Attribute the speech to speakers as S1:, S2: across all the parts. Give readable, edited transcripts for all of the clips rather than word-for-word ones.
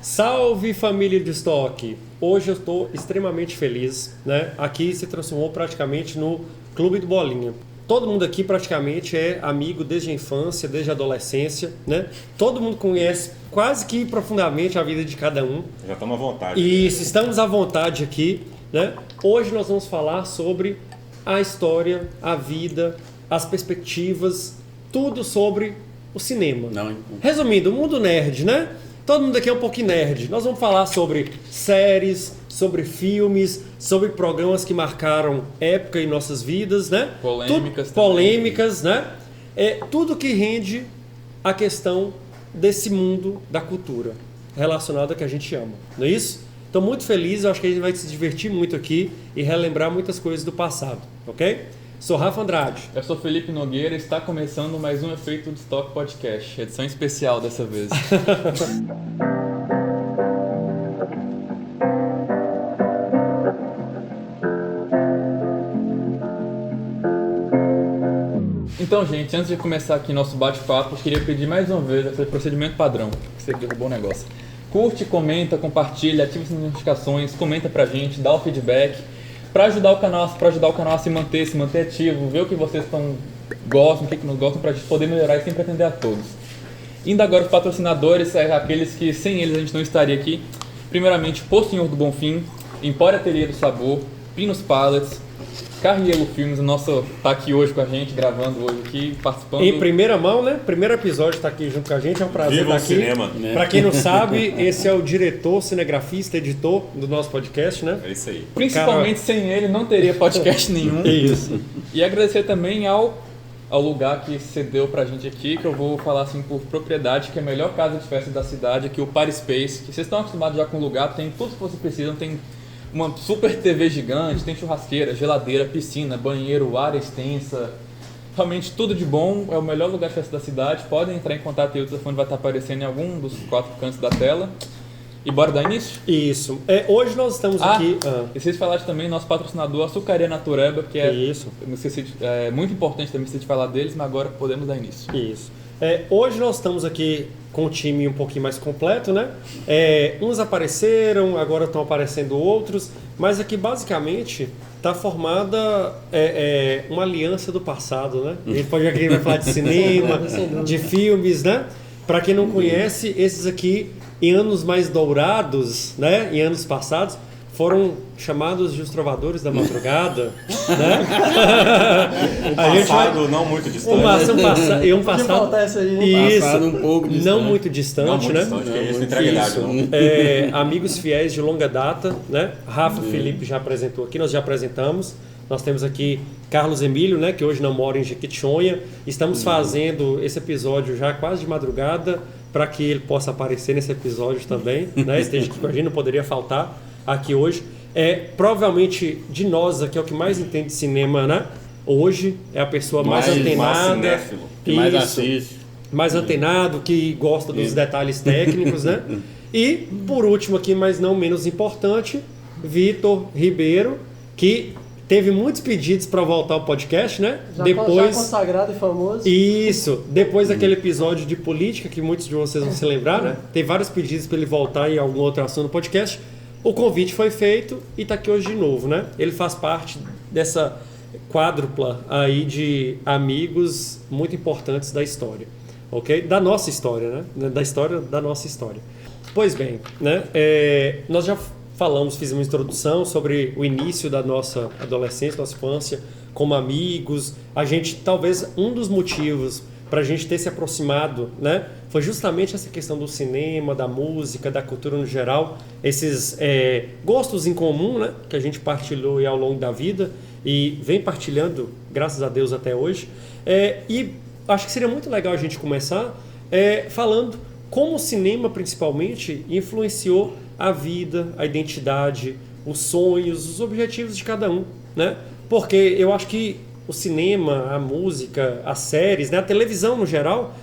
S1: Salve família de estoque! Hoje eu estou extremamente feliz, né? Aqui se transformou praticamente no Clube do Bolinha. Todo mundo aqui praticamente é amigo desde a infância, desde a adolescência, né? Todo mundo conhece quase que profundamente a vida de cada um.
S2: Já estamos à vontade.
S1: Isso, estamos à vontade aqui, né? Hoje nós vamos falar sobre a história, a vida, as perspectivas, tudo sobre o cinema. Resumindo, o mundo nerd, né? Todo mundo aqui é um pouquinho nerd. Nós vamos falar sobre séries, sobre filmes, sobre programas que marcaram época em nossas vidas, né? Polêmicas, né? Tudo que rende a questão desse mundo da cultura relacionado a que a gente ama, não é isso? Estou muito feliz, eu acho que a gente vai se divertir muito aqui e relembrar muitas coisas do passado, ok? Sou Rafa Andrade.
S3: Eu sou Felipe Nogueira e está começando mais um Efeito de Stock Podcast, edição especial dessa vez. Então, gente, antes de começar aqui nosso bate-papo, eu queria pedir mais uma vez aquele procedimento padrão, que você derrubou o negócio. Curte, comenta, compartilha, ativa as notificações, comenta pra gente, dá o feedback. Para ajudar o canal a se manter ativo, ver o que vocês gostam, o que não gostam, para a gente poder melhorar e sempre atender a todos. Indo agora os patrocinadores, aqueles que sem eles a gente não estaria aqui. Primeiramente, Posto Senhor do Bonfim, Empório Ateliê do Sabor, Pinos Pallets, Carrielo Filmes, o nosso tá aqui hoje com a gente, gravando hoje aqui, participando.
S1: Em primeira mão, né? Primeiro episódio tá aqui junto com a gente, é um prazer
S2: Viva
S1: estar aqui.
S2: Cinema.
S1: Para quem não sabe, esse é o diretor, cinegrafista, editor do nosso podcast, né?
S2: É isso aí.
S3: Principalmente sem ele não teria podcast nenhum.
S1: Isso.
S3: E agradecer também ao lugar que cedeu pra gente aqui, que eu vou falar assim por propriedade, que é a melhor casa de festa da cidade, aqui o Party Space, que vocês estão acostumados já com o lugar, tem tudo que vocês precisam, tem uma super TV gigante, tem churrasqueira, geladeira, piscina, banheiro, área extensa, realmente tudo de bom, é o melhor lugar de festa da cidade. Podem entrar em contato e o telefone vai estar aparecendo em algum dos 4 cantos da tela. E bora dar início?
S1: Isso. Hoje nós estamos aqui...
S3: E vocês falaram também nosso patrocinador, Açucaria Natureba, que é muito importante também vocês falar deles, mas agora podemos dar início.
S1: Isso. Hoje nós estamos aqui com um time um pouquinho mais completo, né? Uns apareceram, agora estão aparecendo outros, mas aqui basicamente está formada uma aliança do passado, né? A gente pode aqui vai falar de cinema, de filmes, né? Para quem não conhece, esses aqui em anos mais dourados, né? Em anos passados, foram chamados de os trovadores da madrugada, né?
S2: Passado não muito distante.
S1: Um passado
S4: essa aí,
S1: passado
S4: um pouco distante.
S1: Não muito distante,
S2: não muito
S1: né?
S2: Distante, que isso não entrega idade, não.
S1: Amigos fiéis de longa data, né? Rafa Felipe já apresentou aqui, nós já apresentamos. Nós temos aqui Carlos Emílio, né? Que hoje não mora em Jequitinhonha. Estamos fazendo esse episódio já quase de madrugada para que ele possa aparecer nesse episódio também, né? Esteja aqui com a gente, não poderia faltar aqui hoje. Provavelmente de nós aqui é o que mais entende de cinema, né? Hoje é a pessoa mais antenada,
S4: que mais assiste,
S1: mais antenado, que gosta dos detalhes técnicos, né? E por último aqui, mas não menos importante, Vitor Ribeiro, que teve muitos pedidos para voltar ao podcast, né?
S4: Já consagrado e famoso.
S1: Isso. Depois daquele episódio de política que muitos de vocês vão se lembrar, né? Tem vários pedidos para ele voltar em algum outro assunto no podcast. O convite foi feito e está aqui hoje de novo, né? Ele faz parte dessa quádrupla aí de amigos muito importantes da história, ok? Da nossa história, né? Da história da nossa história. Pois bem, né? Nós já fizemos uma introdução sobre o início da nossa adolescência, nossa infância, como amigos. A gente, talvez, um dos motivos para a gente ter se aproximado, né, foi justamente essa questão do cinema, da música, da cultura no geral, esses gostos em comum, né, que a gente partilhou ao longo da vida e vem partilhando, graças a Deus, até hoje. E acho que seria muito legal a gente começar falando como o cinema, principalmente, influenciou a vida, a identidade, os sonhos, os objetivos de cada um, né? Porque eu acho que o cinema, a música, as séries, né, a televisão no geral,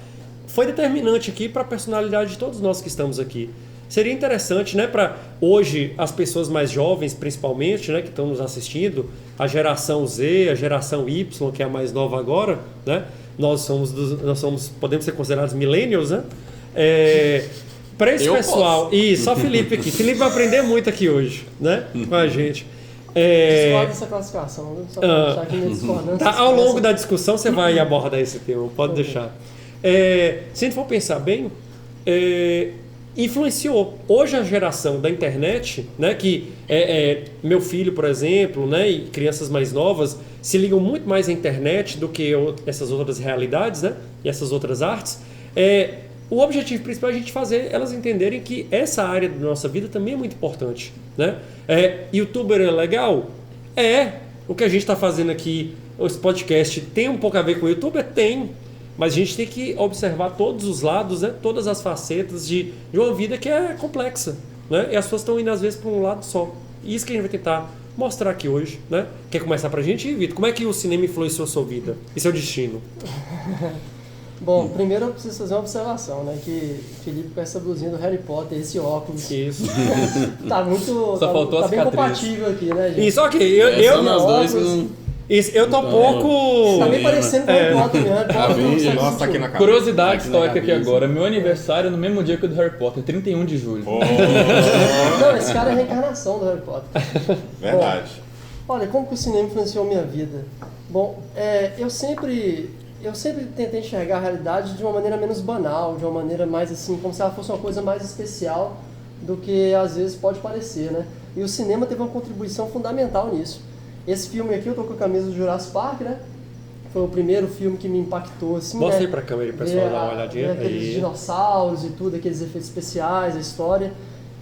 S1: foi determinante aqui para a personalidade de todos nós que estamos aqui. Seria interessante, né, para hoje as pessoas mais jovens, principalmente, né, que estão nos assistindo, a geração Z, a geração Y, que é a mais nova agora, né? Nós podemos ser considerados millennials, né? Para esse pessoal, e só Felipe aqui. Felipe vai aprender muito aqui hoje, né? Com a gente.
S4: Discordo dessa classificação, viu? Só pra deixar aqui minha discordância.
S1: Ao longo da discussão você vai abordar esse tema, pode deixar. Se a gente for pensar bem, influenciou. Hoje a geração da internet, né, que meu filho, por exemplo, né, e crianças mais novas se ligam muito mais à internet do que essas outras realidades, né, e essas outras artes. O objetivo principal é a gente fazer elas entenderem que essa área da nossa vida também é muito importante, né? YouTuber é legal? O que a gente está fazendo aqui, esse podcast, tem um pouco a ver com o YouTuber? Tem. Mas a gente tem que observar todos os lados, né? Todas as facetas de uma vida que é complexa, né? E as pessoas estão indo às vezes para um lado só. E isso que a gente vai tentar mostrar aqui hoje, né? Quer começar pra gente, Vitor? Como é que o cinema influenciou a sua vida e seu destino?
S4: Bom, primeiro eu preciso fazer uma observação, né? Que Felipe com essa blusinha do Harry Potter, esse óculos.
S1: Isso.
S4: Tá muito.
S3: Só faltou
S4: tá
S3: as
S4: bem
S3: cicatrizes.
S4: compatível aqui, né, gente?
S1: Isso, ok. Eu tô pouco.
S4: Tá bem parecendo com o Harry Potter mesmo.
S2: Nossa, aqui na cabeça.
S3: Curiosidade histórica aqui agora. Meu aniversário é no mesmo dia que o do Harry Potter, 31 de julho.
S4: Não, esse cara é a reencarnação do Harry Potter.
S2: Verdade.
S4: Bom, olha, como que o cinema influenciou minha vida? Bom, eu sempre tentei enxergar a realidade de uma maneira menos banal, de uma maneira mais assim, como se ela fosse uma coisa mais especial do que às vezes pode parecer, né? E o cinema teve uma contribuição fundamental nisso. Esse filme aqui, eu tô com a camisa do Jurassic Park, né? Foi o primeiro filme que me impactou, assim,
S1: Mostra
S4: né?
S1: aí pra câmera, pessoal, dar uma olhadinha.
S4: Aqueles dinossauros e tudo, aqueles efeitos especiais, a história.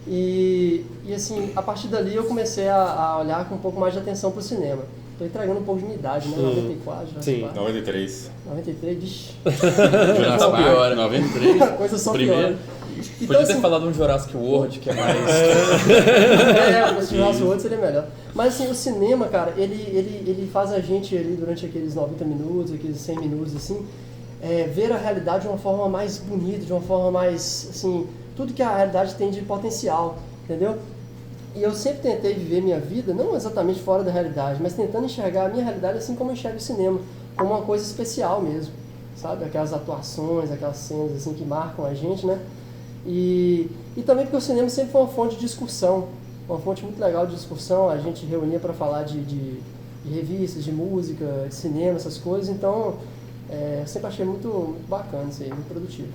S4: E assim, a partir dali eu comecei a olhar com um pouco mais de atenção pro cinema. Tô entregando um pouco de minha idade, né? 94, já.
S1: Sim.
S2: 93.
S4: 93, vixi.
S3: Jurassic Park,
S5: 93.
S4: Coisa só
S5: Primeiro.
S4: pior. Então,
S3: Podia ter
S4: assim,
S3: falado um Jurassic World, que é mais...
S4: se tivesse outro seria melhor. Mas assim, o cinema, cara, ele faz a gente ali durante aqueles 90 minutos, aqueles 100 minutos, assim, ver a realidade de uma forma mais bonita, de uma forma mais, assim, tudo que a realidade tem de potencial, entendeu? E eu sempre tentei viver minha vida, não exatamente fora da realidade, mas tentando enxergar a minha realidade assim como eu enxergo o cinema, como uma coisa especial mesmo, sabe? Aquelas atuações, aquelas cenas assim que marcam a gente, né? E também porque o cinema sempre foi uma fonte de discussão, uma fonte muito legal de discussão, a gente reunia para falar de revistas, de música, de cinema, essas coisas, então eu sempre achei muito bacana isso aí, muito produtivo.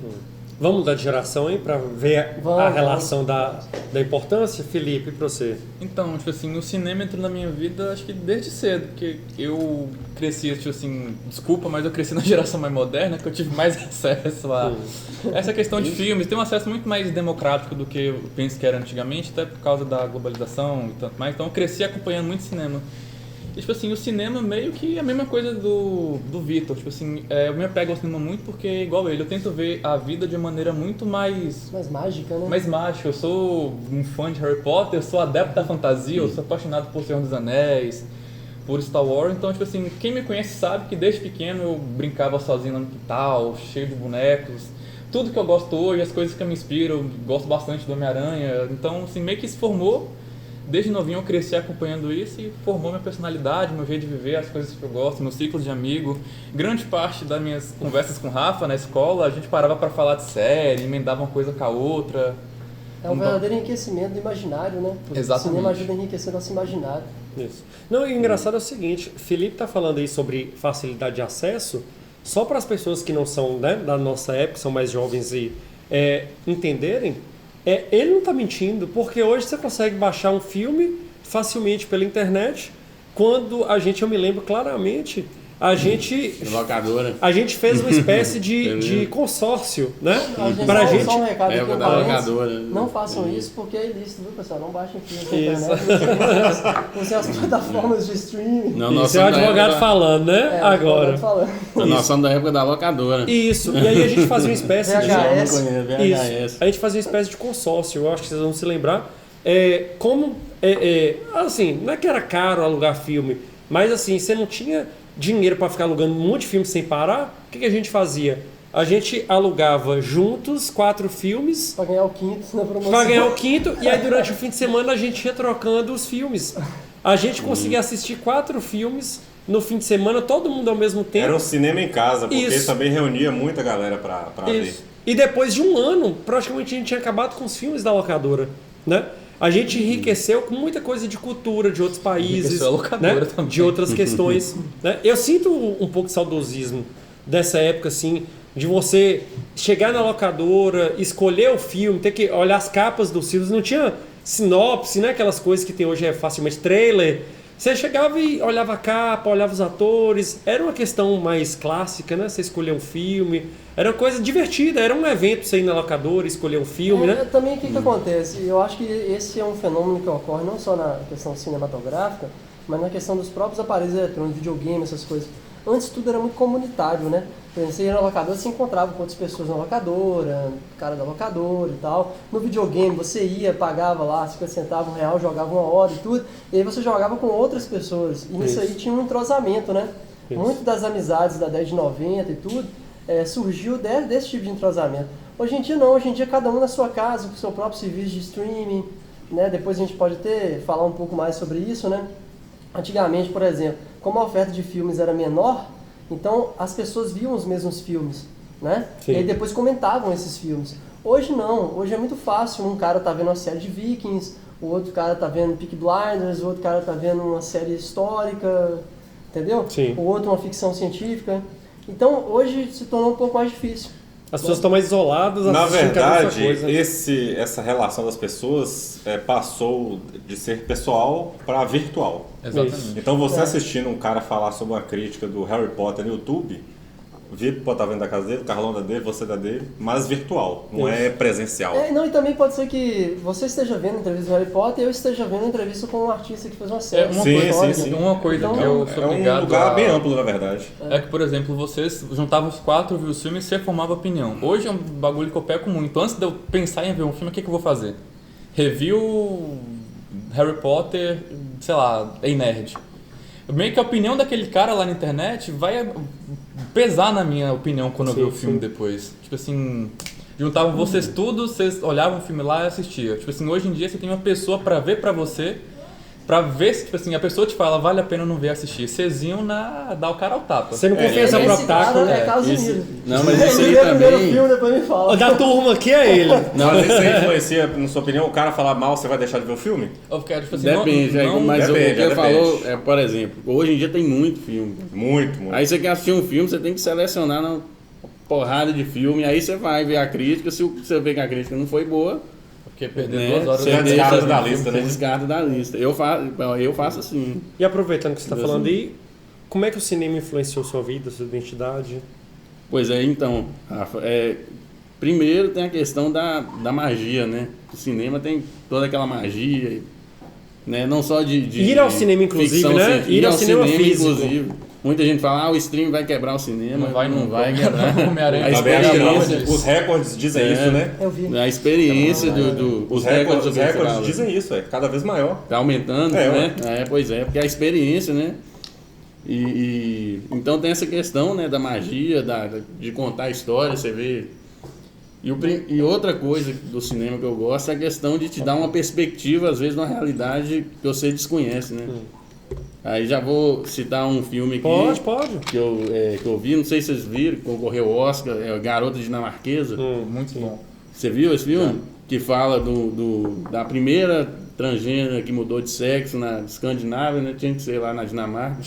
S1: Vamos mudar de geração aí para ver a relação da importância, Felipe, para você.
S3: Então, tipo assim, o cinema entrou na minha vida acho que desde cedo, porque eu cresci, tipo assim, desculpa, mas eu cresci na geração mais moderna, que eu tive mais acesso a essa questão de filmes, tem um acesso muito mais democrático do que eu penso que era antigamente, até por causa da globalização e tanto mais, então eu cresci acompanhando muito cinema. E, tipo assim, o cinema meio que é a mesma coisa do Vitor. Tipo assim, eu me apego ao cinema muito porque, igual ele, eu tento ver a vida de uma maneira muito mais
S4: mágica, né?
S3: mais mágica. Eu sou um fã de Harry Potter, eu sou adepto da fantasia, eu sou apaixonado por Senhor dos Anéis, por Star Wars. Então, tipo assim, quem me conhece sabe que desde pequeno eu brincava sozinho lá no quintal, cheio de bonecos. Tudo que eu gosto hoje, as coisas que me inspiram, eu gosto bastante do Homem-Aranha. Então, assim, meio que se formou. Desde novinho eu cresci acompanhando isso e formou minha personalidade, meu jeito de viver, as coisas que eu gosto, meus ciclos de amigo. Grande parte das minhas conversas com o Rafa na escola, a gente parava para falar de série, emendava uma coisa com a outra.
S4: É um verdadeiro enriquecimento do imaginário, né?
S3: Exatamente.
S4: O cinema ajuda a enriquecer nosso imaginário.
S1: Isso. Não, e o engraçado é o seguinte, Felipe está falando aí sobre facilidade de acesso, só para as pessoas que não são, né, da nossa época, são mais jovens e entenderem. Ele não está mentindo, porque hoje você consegue baixar um filme facilmente pela internet. Quando eu me lembro claramente, a gente fez uma espécie de consórcio, né? Pra gente.
S4: Só um recado aqui,
S5: da locadora.
S4: não façam isso porque é ilícito, viu, pessoal? Não baixem filmes na internet. Usem as plataformas de streaming.
S1: Isso é o advogado falando, né? Agora.
S5: Nós somos da época da locadora.
S1: Isso. E aí a gente fazia uma espécie
S4: VHS.
S1: Isso. A gente fazia uma espécie de consórcio, eu acho que vocês vão se lembrar. Assim, não é que era caro alugar filme, mas assim, você não tinha dinheiro para ficar alugando um monte de filme sem parar. O que a gente fazia? A gente alugava juntos 4 filmes
S4: para ganhar o quinto na promoção.
S1: Para ganhar o quinto, e aí durante o fim de semana a gente ia trocando os filmes. A gente conseguia assistir 4 filmes no fim de semana, todo mundo ao mesmo tempo.
S2: Era um cinema em casa, porque
S1: Isso.
S2: também reunia muita galera pra ver.
S1: E depois de um ano, praticamente a gente tinha acabado com os filmes da locadora, né? A gente enriqueceu com muita coisa de cultura de outros países,
S3: A locadora,
S1: né?
S3: também.
S1: De outras questões. Né? Eu sinto um pouco de saudosismo dessa época, assim, de você chegar na locadora, escolher o filme, ter que olhar as capas dos filmes, não tinha sinopse, né? Aquelas coisas que tem hoje é facilmente trailer. Você chegava e olhava a capa, olhava os atores, era uma questão mais clássica, né? Você escolher um filme, era uma coisa divertida, era um evento você ir na locadora, escolher um filme, né?
S4: Também o que acontece? Eu acho que esse é um fenômeno que ocorre não só na questão cinematográfica, mas na questão dos próprios aparelhos eletrônicos, videogame, essas coisas. Antes tudo era muito comunitário, né? Você ia na locadora, você encontrava com outras pessoas na locadora, cara da locadora e tal. No videogame você ia, pagava lá 50 centavos, R$1, jogava 1 hora e tudo. E aí você jogava com outras pessoas. E nisso aí tinha um entrosamento, né? Muito das amizades da década de 90 e tudo surgiu desse tipo de entrosamento. Hoje em dia não, hoje em dia cada um na sua casa, com o seu próprio serviço de streaming, né? Depois a gente pode falar um pouco mais sobre isso, né? Antigamente, por exemplo, como a oferta de filmes era menor, então as pessoas viam os mesmos filmes, né?
S1: Sim.
S4: E aí depois comentavam esses filmes. Hoje não, hoje é muito fácil, um cara tá vendo uma série de Vikings, o outro cara tá vendo Peaky Blinders, o outro cara tá vendo uma série histórica, entendeu?
S1: Sim.
S4: O outro uma ficção científica. Então hoje se tornou um pouco mais difícil.
S1: As pessoas estão mais isoladas,
S2: Na
S1: assistindo cada
S2: verdade,
S1: coisa.
S2: essa relação das pessoas passou de ser pessoal para virtual.
S3: Exatamente.
S2: Então você assistindo um cara falar sobre uma crítica do Harry Potter no YouTube, Vitor pode estar vendo da casa dele, o Carlão da dele, você da dele, mas virtual, não é presencial.
S4: Não, e também pode ser que você esteja vendo a entrevista do Harry Potter e eu esteja vendo a entrevista com um artista que fez uma série.
S3: Uma coisa que eu sou obrigado
S2: um lugar bem amplo, na verdade.
S3: É que, por exemplo, vocês juntavam os 4, viu o filme e você formava opinião. Hoje é um bagulho que eu peco muito. Antes de eu pensar em ver um filme, o que eu vou fazer? Review Harry Potter, sei lá, em nerd. Meio que a opinião daquele cara lá na internet vai pesar na minha opinião quando eu ver o filme depois. Tipo assim, juntavam vocês tudo, vocês olhavam o filme lá e assistiam. Tipo assim, hoje em dia você tem uma pessoa pra ver pra você, pra ver se, tipo assim, a pessoa te fala, vale a pena não ver assistir. Vocês iam dar o cara ao tapa.
S1: Você não confia no próprio taco, né?
S4: É Casimiro.
S5: Não, mas isso aí
S4: Ele vê primeiro o
S5: também...
S4: filme, depois me fala.
S1: Da turma aqui é ele.
S2: Mas isso aí influencia, na sua opinião, o cara falar mal, você vai deixar de ver o filme?
S3: Eu quero, tipo assim,
S5: Depende, mas
S2: depende,
S5: o que ele
S2: depende.
S5: falou é, por exemplo, hoje em dia tem muito filme.
S2: Muito.
S5: Aí você quer assistir um filme, você tem que selecionar uma porrada de filme, aí você vai ver a crítica, se você vê que a crítica não foi boa,
S3: porque perder
S5: né,
S3: 2 horas...
S5: você
S2: já
S5: deixa
S2: descarta da lista, né?
S5: Você descarta da lista. Eu faço assim.
S1: E aproveitando que você está falando aí, como é que o cinema influenciou sua vida, sua identidade?
S5: Pois é, então, Rafa, primeiro tem a questão da magia, né? O cinema tem toda aquela magia, né? Não só de
S1: Ir ao cinema, inclusive,
S5: ficção
S1: né?
S5: científica,
S1: Ir ao cinema físico.
S5: inclusive. Muita gente fala, o stream vai quebrar o cinema.
S3: Não vai
S5: quebrar.
S3: Homem-Aranha
S5: A
S2: Também acho que não.
S5: experiência,
S2: Os recordes dizem isso, né?
S4: Eu vi.
S5: a experiência
S2: Os recordes dizem isso, cada vez maior.
S5: Tá aumentando, né? Pois é, porque a experiência, né? Então tem essa questão, né, da magia, de contar a história, você vê. E outra coisa do cinema que eu gosto é a questão de te dar uma perspectiva, às vezes, de uma realidade que você desconhece, né? Aí já vou citar um filme aqui.
S1: Pode.
S5: Que eu vi, não sei se vocês viram, que concorreu ao Oscar, é Garota Dinamarquesa.
S3: Muito bom.
S5: Você viu esse filme? Que fala da primeira transgênera que mudou de sexo na Escandinávia, né? Tinha que ser lá na Dinamarca.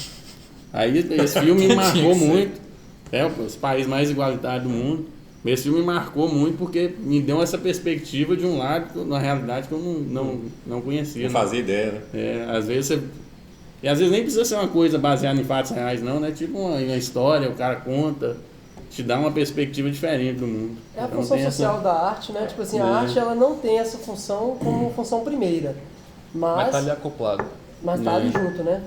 S5: Aí esse filme me marcou muito. É os países mais igualitários do mundo. Esse filme me marcou muito porque me deu essa perspectiva de um lado, na realidade, que eu não conhecia.
S2: Não fazia ideia, né?
S5: Às vezes E às vezes nem precisa ser uma coisa baseada em fatos reais, não, né? Tipo uma história, o cara conta, te dá uma perspectiva diferente do mundo.
S4: É a função social da arte, né? Tipo assim, a arte ela não tem essa função como função primeira.
S3: Mas tá ali acoplado.
S4: Mas tá ali junto, né?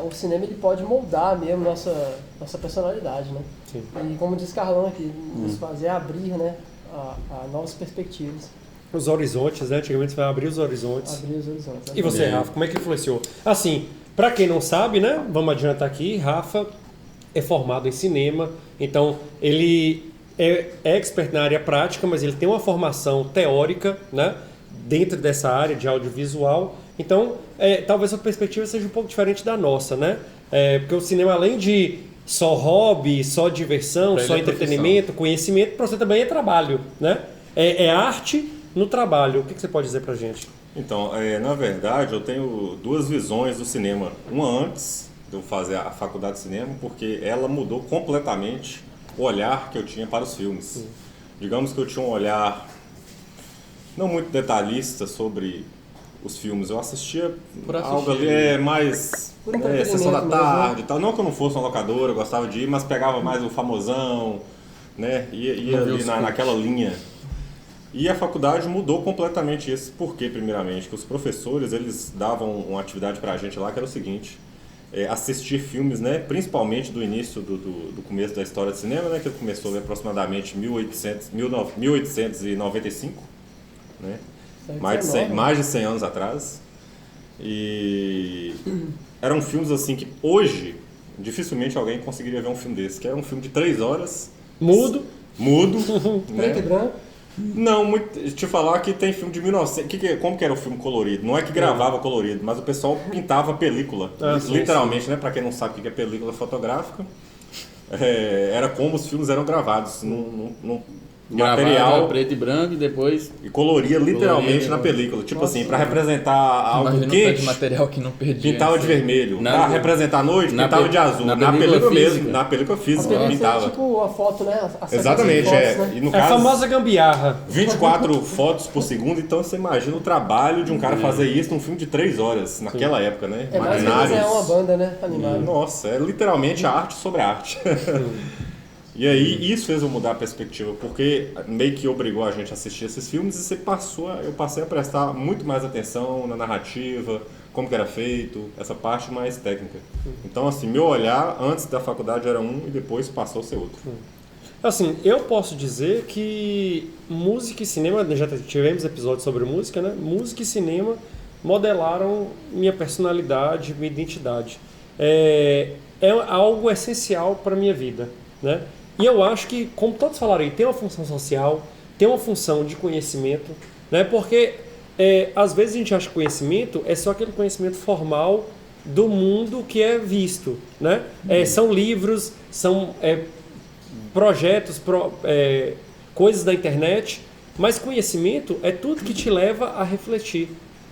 S4: O cinema ele pode moldar mesmo nossa personalidade, né?
S1: Sim.
S4: E como diz Carlão aqui, nos fazer abrir, né? A novas perspectivas.
S1: Os horizontes, né? Antigamente você vai abrir os horizontes.
S4: Abrir os horizontes. Né?
S1: E você, Rafa, como é que influenciou? Assim, pra quem não sabe, né? Vamos adiantar aqui, Rafa é formado em cinema, então ele é expert na área prática, mas ele tem uma formação teórica, né? Dentro dessa área de audiovisual. Então, talvez a perspectiva seja um pouco diferente da nossa, né? Porque o cinema, além de só hobby, só diversão,
S3: Pra
S1: só
S3: ele é
S1: entretenimento, conhecimento, para você também é trabalho, né? É arte no trabalho. O que você pode dizer pra gente?
S2: Então, na verdade, eu tenho duas visões do cinema. Uma antes de eu fazer a faculdade de cinema, porque ela mudou completamente o olhar que eu tinha para os filmes. Digamos que eu tinha um olhar não muito detalhista sobre os filmes. Eu assistia
S3: Por assistir.
S2: algo ali mais
S4: Por entretenimento
S2: sessão da
S4: mesmo,
S2: tarde e tal. Não que eu não fosse uma locadora, eu gostava de ir, mas pegava mais o famosão, né? Ia
S3: Não viu
S2: ali
S3: os
S2: naquela linha. E a faculdade mudou completamente isso. Por quê, primeiramente? Que os professores, eles davam uma atividade pra gente lá que era o seguinte: assistir filmes, né? Principalmente do início do começo da história do cinema, né? Que começou ali, aproximadamente 1895, né? Mais de 100 anos atrás. E eram filmes assim que hoje dificilmente alguém conseguiria ver um filme desse, que era um filme de 3 horas.
S1: Mudo.
S4: Preto e
S2: né?
S4: branco.
S2: Não, te falar que tem filme de 1900. Como que era o filme colorido? Não é que gravava colorido, mas o pessoal pintava película. Literalmente, né? Pra quem não sabe o que é película fotográfica, era como os filmes eram gravados num material
S5: preto e branco e depois
S2: e coloria literalmente
S5: Coloria,
S2: na película. Tipo assim, pra representar algo
S3: Imagina o tanto
S2: quente,
S3: de material que não perdia.
S2: pintava de vermelho. Pra representar a noite,
S5: na
S2: pintava
S5: pe-
S2: de azul.
S5: na
S2: Na
S5: película
S2: película
S5: física.
S2: mesmo, na película física,
S4: Porque
S2: pintava.
S4: é tipo a foto, né? A sequência
S2: Exatamente,
S4: de fotos, né?
S2: E no
S1: É a
S2: caso,
S1: famosa gambiarra.
S2: 24 fotos por segundo, então você imagina o trabalho de um cara fazer isso num filme de 3 horas, naquela época, né?
S4: É mais que desenhar uma banda, né? Animada.
S2: Nossa, é literalmente a arte sobre a arte. E aí, isso fez eu mudar a perspectiva, porque meio que obrigou a gente a assistir esses filmes e eu passei a prestar muito mais atenção na narrativa, como que era feito, essa parte mais técnica. Então, assim, meu olhar antes da faculdade era um e depois passou a ser outro.
S1: Assim, eu posso dizer que música e cinema, já tivemos episódios sobre música, né? Música e cinema modelaram minha personalidade, minha identidade. É algo essencial para minha vida, né? E eu acho que, como todos falaram aí, tem uma função social, tem uma função de conhecimento, né? Porque às vezes a gente acha que conhecimento é só aquele conhecimento formal do mundo que é visto, né? São livros, são projetos, coisas da internet, mas conhecimento é tudo que te leva a refletir.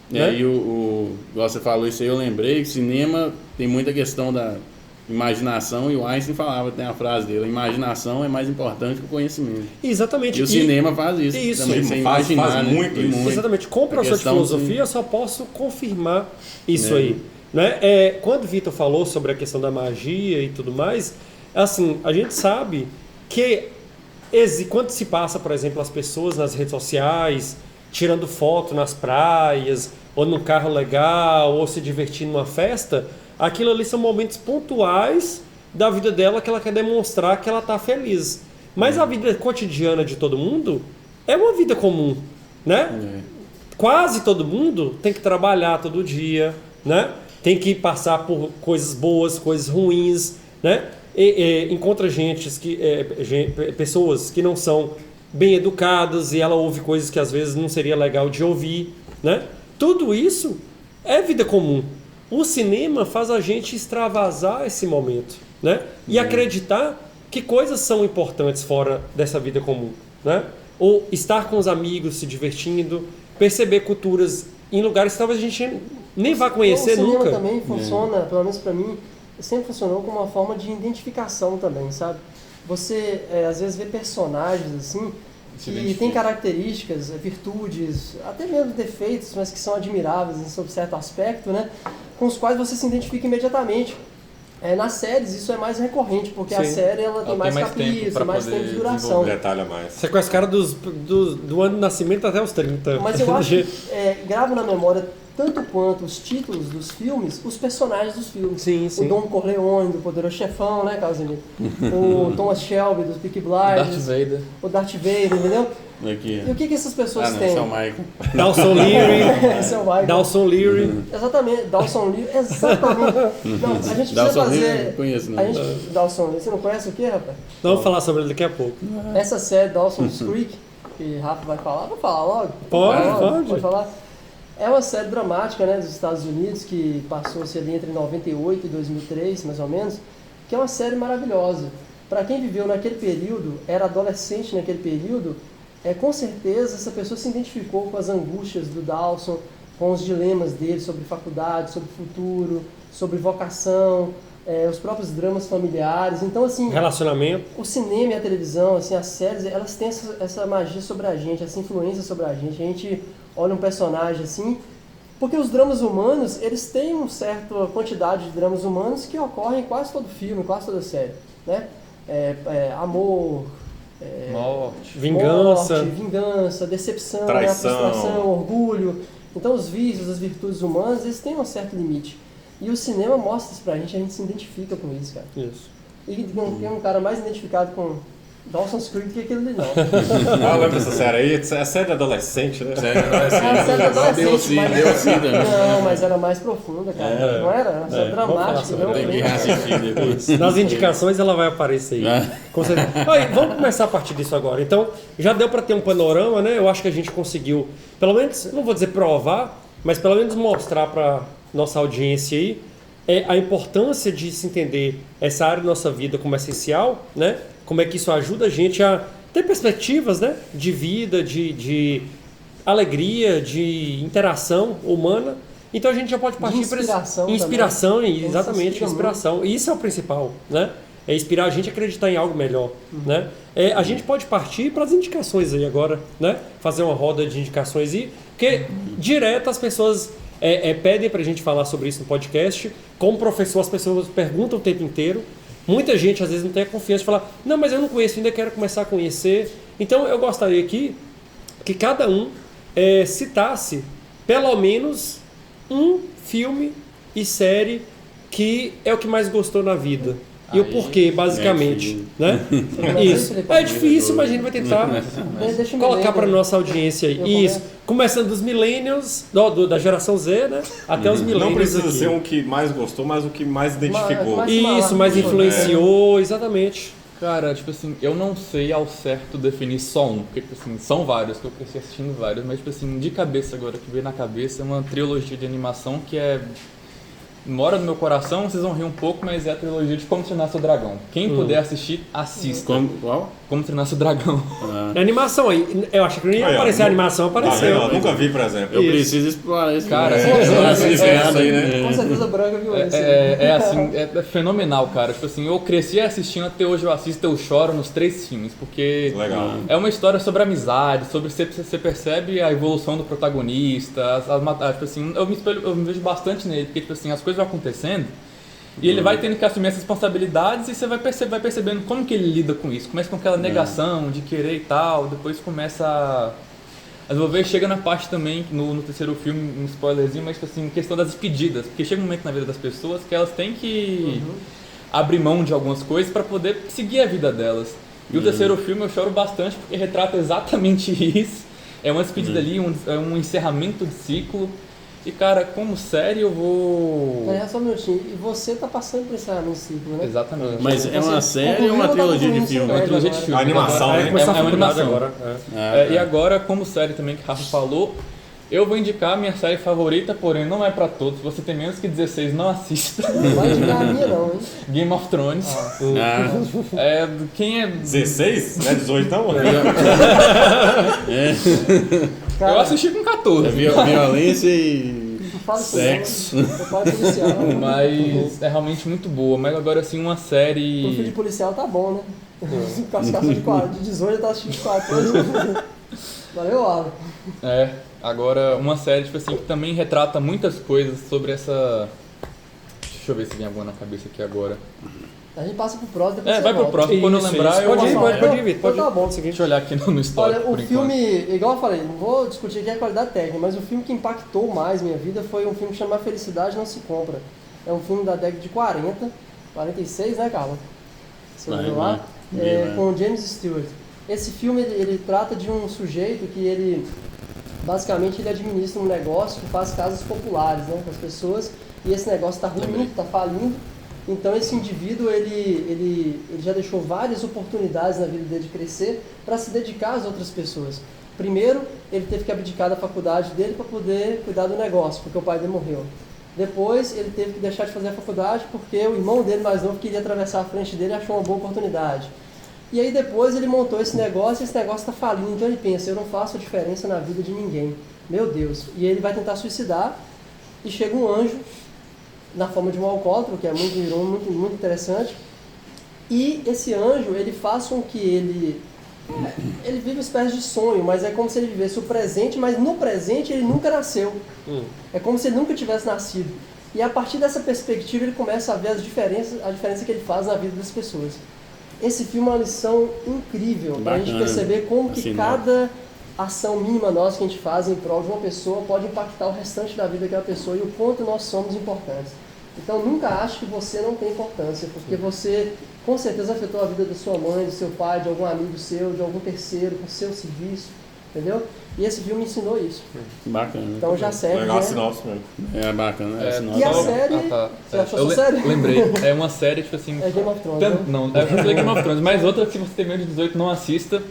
S1: Né?
S5: E igual você falou isso aí, eu lembrei que cinema tem muita questão da imaginação, e o Einstein falava, tem a frase dele: a imaginação é mais importante que o conhecimento.
S1: Exatamente.
S5: E o cinema faz isso também, sem imaginar,
S2: faz
S5: né?
S2: muito isso.
S1: Exatamente. Como professor de filosofia, eu só posso confirmar isso aí. Né? Quando o Vitor falou sobre a questão da magia e tudo mais, assim, a gente sabe que quando se passa, por exemplo, as pessoas nas redes sociais, tirando foto nas praias, ou num carro legal, ou se divertindo numa festa, aquilo ali são momentos pontuais da vida dela que ela quer demonstrar que ela está feliz. Mas a vida cotidiana de todo mundo é uma vida comum, né? Quase todo mundo tem que trabalhar todo dia, né? Tem que passar por coisas boas, coisas ruins, né? Encontra pessoas que não são bem educadas e ela ouve coisas que às vezes não seria legal de ouvir, né? Tudo isso é vida comum. O cinema faz a gente extravasar esse momento, né? E acreditar que coisas são importantes fora dessa vida comum, né? Ou estar com os amigos, se divertindo, perceber culturas em lugares que talvez a gente nem vá conhecer nunca.
S4: O cinema também funciona, pelo menos para mim, sempre funcionou como uma forma de identificação também, sabe? Você, às vezes, vê personagens assim, que têm características, virtudes, até mesmo defeitos, mas que são admiráveis em sob certo aspecto, né? Com os quais você se identifica imediatamente. Nas séries isso é mais recorrente, porque a série ela tem mais capítulos, mais tempo de duração.
S2: Detalha mais.
S1: Você conhece o cara do ano de nascimento até os 30.
S4: Mas eu acho que gravo na memória, tanto quanto os títulos dos filmes, os personagens dos filmes.
S1: Sim, sim.
S4: O Don Corleone, do Poderoso Chefão, né, Casimiro? O Thomas Shelby, dos Peaky Blinders. O Darth Vader, entendeu?
S5: Aqui.
S4: E o que essas pessoas têm?
S5: Esse é o Michael.
S1: Dawson Leary.
S4: Esse é o Michael.
S1: Dawson Leary.
S4: Exatamente, Dawson Leary, exatamente. Não, a gente precisa
S5: Dawson
S4: fazer...
S5: Leary, não conheço, não.
S4: Dawson Leary, você não conhece o quê, rapaz?
S1: Nós vamos falar sobre ele daqui a pouco.
S4: Essa série, Dawson's Creek, que Rafa vai falar, vou falar logo?
S1: Pode.
S4: Falar. É uma série dramática, né, dos Estados Unidos, que passou-se ali entre 98 e 2003, mais ou menos, que é uma série maravilhosa. Para quem viveu naquele período, era adolescente naquele período, com certeza essa pessoa se identificou com as angústias do Dawson, com os dilemas dele sobre faculdade, sobre futuro, sobre vocação, os próprios dramas familiares. Então, assim,
S1: relacionamento.
S4: O cinema e a televisão, assim, as séries, elas têm essa magia sobre a gente, essa influência sobre a gente olha um personagem assim, porque os dramas humanos, eles têm uma certa quantidade de dramas humanos que ocorrem em quase todo filme, quase toda série, né? Amor,
S1: morte,
S4: vingança, decepção,
S2: traição,
S4: frustração, orgulho. Então os vícios, as virtudes humanas, eles têm um certo limite. E o cinema mostra isso pra gente, a gente se identifica com isso, cara.
S1: Isso.
S4: E tem um cara mais identificado com Dawson's Creek que aquele ali, não.
S2: Ah, lembra essa série aí? É série adolescente, né?
S5: Série adolescente.
S4: É série adolescente,
S5: Deu
S4: não, mas era mais profunda, cara. Não era? Era só dramática.
S5: Tem que reassistir depois.
S1: Nas indicações ela vai aparecer aí. Com certeza. Aí, vamos começar a partir disso agora. Então, já deu para ter um panorama, né? Eu acho que a gente conseguiu, pelo menos, não vou dizer provar, mas pelo menos mostrar para nossa audiência aí a importância de se entender essa área da nossa vida como essencial, né? Como é que isso ajuda a gente a ter perspectivas, né? De vida, de alegria, de interação humana. Então a gente já pode partir para inspiração, exatamente, inspiração. E isso é o principal, né? É inspirar a gente a acreditar em algo melhor, né? A gente pode partir para as indicações aí agora, né? Fazer uma roda de indicações aí, porque direto as pessoas pedem para a gente falar sobre isso no podcast. Como professor, as pessoas perguntam o tempo inteiro. Muita gente às vezes não tem a confiança de falar, não, mas eu não conheço, ainda quero começar a conhecer. Então eu gostaria aqui que cada um citasse pelo menos um filme e série que é o que mais gostou na vida. E o porquê, basicamente. Né? Isso. É difícil, mas a gente vai tentar colocar para nossa audiência aí. Isso. Começando dos millennials, da geração Z, né? Até os millennials.
S2: Não precisa
S1: aqui.
S2: ser um que mais gostou, mas o que mais identificou.
S1: Isso, mais influenciou, exatamente.
S3: Cara, tipo assim, eu não sei ao certo definir só um, porque tipo assim, são vários, que eu cresci assistindo vários, mas tipo assim, de cabeça agora, que veio na cabeça, é uma trilogia de animação que mora no meu coração, vocês vão rir um pouco, mas é a trilogia de Como Treinar Seu Dragão. Quem puder assistir, assista.
S5: Qual?
S3: Como Treinar Seu Dragão.
S1: É animação aí. Eu acho que não ia aparecer a animação, apareceu.
S2: Nunca vi, por exemplo.
S5: Eu preciso explorar esse
S3: cara.
S5: aí, né?
S4: Com certeza Branca viu esse.
S3: É fenomenal, cara. Tipo assim, eu cresci assistindo, até hoje eu assisto, eu choro nos 3 filmes, porque
S2: legal.
S3: É uma história sobre amizade, sobre você percebe a evolução do protagonista, tipo assim, eu me vejo bastante nele, porque tipo assim, as coisas vão acontecendo e ele vai tendo que assumir essas responsabilidades e você vai percebendo como que ele lida com isso. Começa com aquela negação de querer e tal, depois começa a desenvolver, chega na parte também, no terceiro filme, um spoilerzinho, mas tipo assim, questão das despedidas, porque chega um momento na vida das pessoas que elas têm que abrir mão de algumas coisas para poder seguir a vida delas. E o terceiro filme eu choro bastante porque retrata exatamente isso. É uma despedida ali, um encerramento de ciclo. E cara, como série eu vou...
S4: Só um minutinho, e você tá passando por esse ciclo, né?
S3: Exatamente.
S5: Mas é uma série ou uma trilogia de filme?
S3: É uma trilogia de filme.
S2: A animação, né?
S3: É uma animação.
S1: Agora.
S3: E agora, como série também que o Rafa falou, eu vou indicar a minha série favorita, porém não é pra todos. Se você tem menos que 16, não assista.
S4: Não vai indicar a minha não, hein?
S3: Game of Thrones. Quem é...
S2: 16? Não é 18 então?
S4: Cara,
S3: eu assisti com 14.
S5: Violência e sexo.
S4: Policial,
S3: mas é realmente muito boa. Mas agora assim, uma série...
S4: O filme de policial tá bom, né? Classificação de 18 tá assistindo de 14. Valeu, Alan.
S3: Agora uma série tipo assim, que também retrata muitas coisas sobre essa... Deixa eu ver se vem alguma na cabeça aqui agora.
S4: A gente passa pro próximo, depois
S3: vai pro próximo, quando eu lembrar eu...
S1: Pode
S4: tá bom.
S3: Deixa eu olhar aqui no histórico.
S4: Olha, o filme, igual eu falei, não vou discutir aqui a qualidade técnica, mas o filme que impactou mais minha vida foi um filme que chama Felicidade Não Se Compra. É um filme da década de 40, 46, né, Carla? Você viu lá? Com James Stewart. Esse filme, ele trata de um sujeito que ele, basicamente, ele administra um negócio que faz casas populares, né, com as pessoas, e esse negócio está ruim, está falindo. Então esse indivíduo ele já deixou várias oportunidades na vida dele de crescer para se dedicar às outras pessoas. Primeiro, ele teve que abdicar da faculdade dele para poder cuidar do negócio, porque o pai dele morreu. Depois ele teve que deixar de fazer a faculdade porque o irmão dele mais novo queria atravessar a frente dele e achou uma boa oportunidade. E aí depois ele montou esse negócio e esse negócio está falindo. Então ele pensa, eu não faço a diferença na vida de ninguém. Meu Deus. E ele vai tentar suicidar e chega um anjo na forma de um alcoólatra, que é muito irônico, muito interessante. E esse anjo, ele faz com que ele vive uma espécie de sonho, mas é como se ele vivesse o presente, mas no presente ele nunca nasceu. É como se ele nunca tivesse nascido. E a partir dessa perspectiva ele começa a ver a diferença que ele faz na vida das pessoas. Esse filme é uma lição incrível para a gente perceber como que cada ação mínima nossa que a gente faz em prol de uma pessoa pode impactar o restante da vida daquela pessoa e o quanto nós somos importantes. Então nunca ache que você não tem importância, porque você com certeza afetou a vida da sua mãe, do seu pai, de algum amigo seu, de algum terceiro, com seu serviço, entendeu? E esse filme ensinou isso.
S5: Bacana.
S4: Então já serve.
S2: Legal a sinopse mesmo.
S5: É bacana.
S4: E a série? Você achou essa série?
S3: Lembrei. É uma série, tipo assim.
S4: É Game of Thrones. Né?
S3: Não, é Game of Thrones, mas outra que você tem menos de 18 não assista,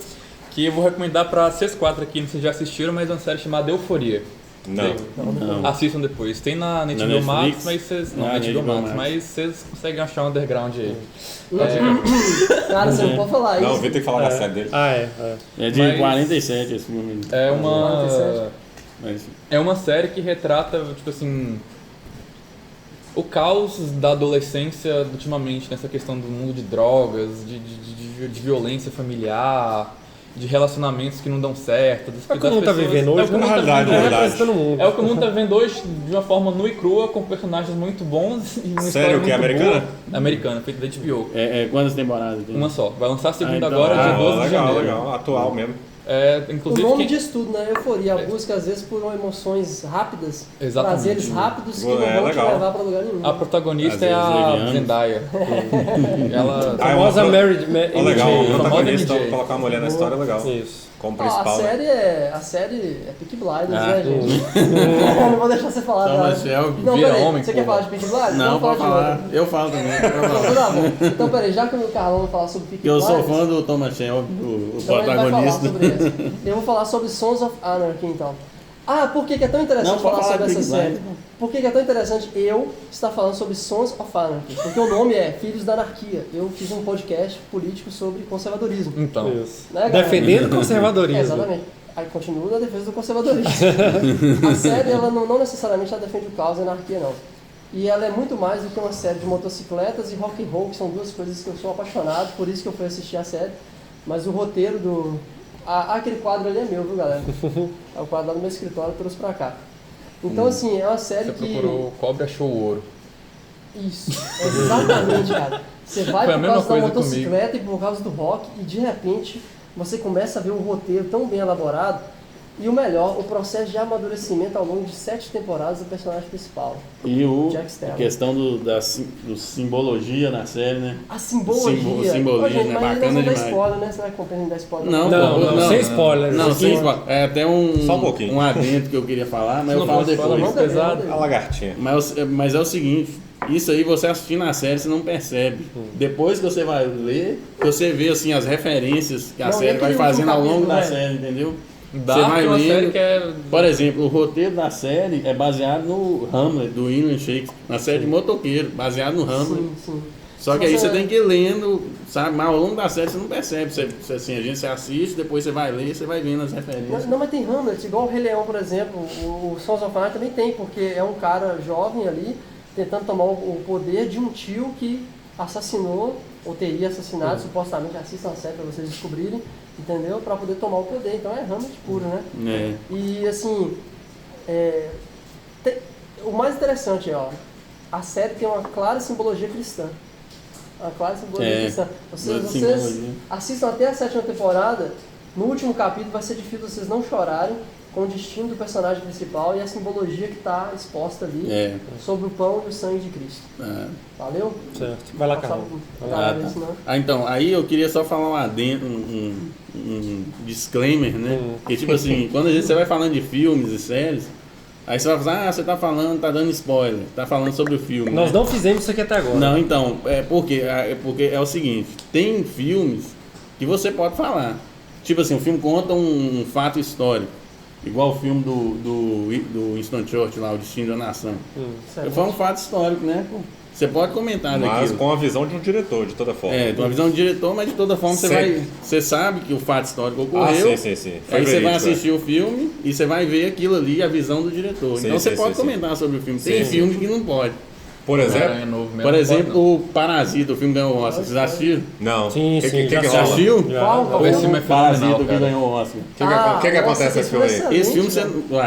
S3: que eu vou recomendar pra vocês 4 aqui, não sei se já assistiram, mas é uma série chamada Euforia.
S2: Não.
S3: Assistam depois. Tem na HBO Max, mas vocês. Não, na HBO Max, mas vocês conseguem achar um underground aí.
S4: Cara, você não pode falar isso.
S2: Não, o Vitor tem que falar da série dele.
S5: É de 47 esse filme.
S3: É uma.
S4: 47.
S3: É uma série que retrata, tipo assim, o caos da adolescência ultimamente, nessa questão do mundo de drogas, de violência familiar, de relacionamentos que não dão certo.
S1: É o que o mundo tá vivendo hoje, na realidade, representando o mundo.
S3: É o que o mundo tá vivendo hoje de uma forma nua e crua, com personagens muito bons e uma história
S2: Sério, que é
S3: muito
S2: americana?
S3: boa. Americana, feita da HBO.
S5: Quantas temporadas tem?
S3: Uma só. Vai lançar a segunda
S5: então,
S3: agora, dia 12 de janeiro.
S2: Legal, atual mesmo.
S4: O
S3: Inclusive,
S4: nome diz tudo, né? Euforia, a busca às vezes por emoções rápidas,
S3: Exatamente.
S4: prazeres rápidos que não vão te
S2: legal.
S4: levar pra lugar nenhum.
S3: A protagonista
S5: Às
S3: é
S5: vezes
S3: a
S5: levianos.
S3: Zendaya. Ela...
S1: A famosa Mary
S2: Legal, o
S3: famosa
S2: protagonista,
S3: MJ.
S2: colocar uma mulher na história é legal.
S1: Isso.
S2: Como
S4: Ó,
S2: principal.
S4: a série é Peaky Blinders, né, gente? Não vou deixar você falar.
S5: Thomas
S4: cara.
S5: Shelby.
S4: Não,
S3: Vira
S4: peraí,
S3: homem,
S4: você quer
S3: porra.
S4: falar de Peaky Blinders?
S5: Não,
S4: Vamos
S5: pode falar.
S4: de outra.
S5: Eu falo também.
S4: Então, tá bom. Então, peraí, já que o Carlão vai falar sobre Peaky
S5: Eu
S4: Blinders...
S5: sou fã do Thomas Shelby, o
S4: então ele vai falar
S5: protagonista.
S4: sobre essa. Eu vou falar sobre Sons of Anarchy, então. Por que é tão interessante
S5: Não, pode
S4: falar
S5: falar
S4: sobre
S5: de
S4: essa
S5: Peaky
S4: série?
S5: Blinders.
S4: Por que é tão interessante eu estar falando sobre Sons of Anarchy? Porque o nome é Filhos da Anarquia. Eu fiz um podcast político sobre conservadorismo.
S3: Então,
S1: Isso.
S4: Né, galera?
S1: Defendendo o conservadorismo.
S4: Exatamente. Aí continua na defesa do conservadorismo. A série, ela não necessariamente ela defende o caos e a anarquia, não. E ela é muito mais do que uma série de motocicletas e rock and roll, que são duas coisas que eu sou apaixonado, por isso que eu fui assistir a série. Mas o roteiro do... aquele quadro ali é meu, viu, galera? É o quadro lá no meu escritório, eu trouxe pra cá. Então, assim, é uma série
S3: você
S4: que...
S3: procurou Cobra Achou Ouro.
S4: Isso, exatamente, cara. Você vai
S3: Foi a
S4: por
S3: mesma
S4: causa da
S3: coisa
S4: motocicleta e por causa do rock e de repente você começa a ver um roteiro tão bem elaborado e o melhor, o processo de amadurecimento ao longo de 7 temporadas do personagem principal.
S5: E
S4: Jack
S5: a
S4: Sterling.
S5: questão do simbologia na série, né?
S4: A simbologia.
S5: Simbologia,
S4: Ô, gente,
S5: né?
S4: mas
S5: Bacana
S4: não dá
S5: demais.
S4: spoiler, né? Você vai compreender dar spoiler.
S1: Não, sem spoiler.
S5: Não, sem spoiler. É até
S2: Só um pouquinho.
S5: um adendo que eu queria falar, mas
S3: Não
S5: eu falo
S3: pode falar
S5: depois.
S3: muito pesado.
S2: A lagartinha.
S5: Mas é o seguinte, isso aí você assistindo a série, você não percebe. Depois que você vai ler, você vê assim as referências que a
S4: Não,
S5: série
S4: e
S5: vai
S4: aquele
S5: fazendo ao
S4: último
S5: longo da
S4: capítulo, né?
S5: série, entendeu?
S3: Dark é uma série que é...
S5: Por exemplo, o roteiro da série é baseado no Hamlet, do William Shakespeare, uma série de motoqueiro, baseado no Hamlet.
S4: Sim.
S5: Só que aí você tem que ir lendo, sabe? Mas ao longo da série você não percebe. Você, assim, a gente assiste, depois você vai ler, você vai vendo as referências.
S4: Não, mas tem Hamlet, igual o Rei Leão, por exemplo, o Sons of Anarchy também tem, porque é um cara jovem ali, tentando tomar o poder de um tio que assassinou, ou teria assassinado, supostamente, assistam a série pra vocês descobrirem, entendeu? Pra poder tomar o poder, então é Hamlet puro, né?
S5: É.
S4: E assim, o mais interessante é, ó, a série tem uma clara simbologia cristã. Uma clara simbologia cristã. Vocês
S5: simbologia.
S4: assistam até a 7ª temporada, no último capítulo vai ser difícil vocês não chorarem com o destino do personagem principal e a simbologia que está exposta ali sobre o pão e o sangue de Cristo. Valeu?
S1: Certo. Vai lá, Carlão.
S5: Então, aí eu queria só falar um adendo, um disclaimer, né? Porque, tipo assim, quando você vai falando de filmes e séries, aí você vai falar, você tá falando, tá dando spoiler, tá falando sobre o filme.
S1: Nós não fizemos isso aqui até agora.
S5: Não, então, porque é o seguinte, tem filmes que você pode falar. Tipo assim, o filme conta um fato histórico. igual o filme do Winston Churchill lá, O Destino da Nação.
S4: Sério.
S5: Foi um fato histórico, né? Pô? Você pode comentar
S2: Mas
S5: daquilo.
S2: com a visão de um diretor, de toda forma.
S5: De uma visão do diretor, mas de toda forma
S2: Sempre.
S5: você sabe que o fato histórico ocorreu.
S2: Sim. Foi
S5: Aí você vai
S2: verídico,
S5: assistir o filme e você vai ver aquilo ali, a visão do diretor.
S2: Sim,
S5: Então você
S2: sim,
S5: pode
S2: sim,
S5: comentar sobre o filme. Tem
S2: Sim,
S5: filme que não pode.
S2: Por exemplo?
S3: Aranha novo mesmo,
S5: Por
S3: não
S5: exemplo,
S3: pode, não.
S5: o Parasita, o filme ganhou o Oscar. Vocês assistiram?
S2: Não.
S1: Sim,
S2: Que
S1: sim, já
S2: que
S5: Você
S2: rola?
S5: assistiu?
S4: Qual?
S3: Esse filme é
S5: Parasita
S3: fenomenal,
S5: que
S3: cara.
S5: ganhou o Oscar.
S2: O que acontece nesse filme aí?
S5: Esse filme você.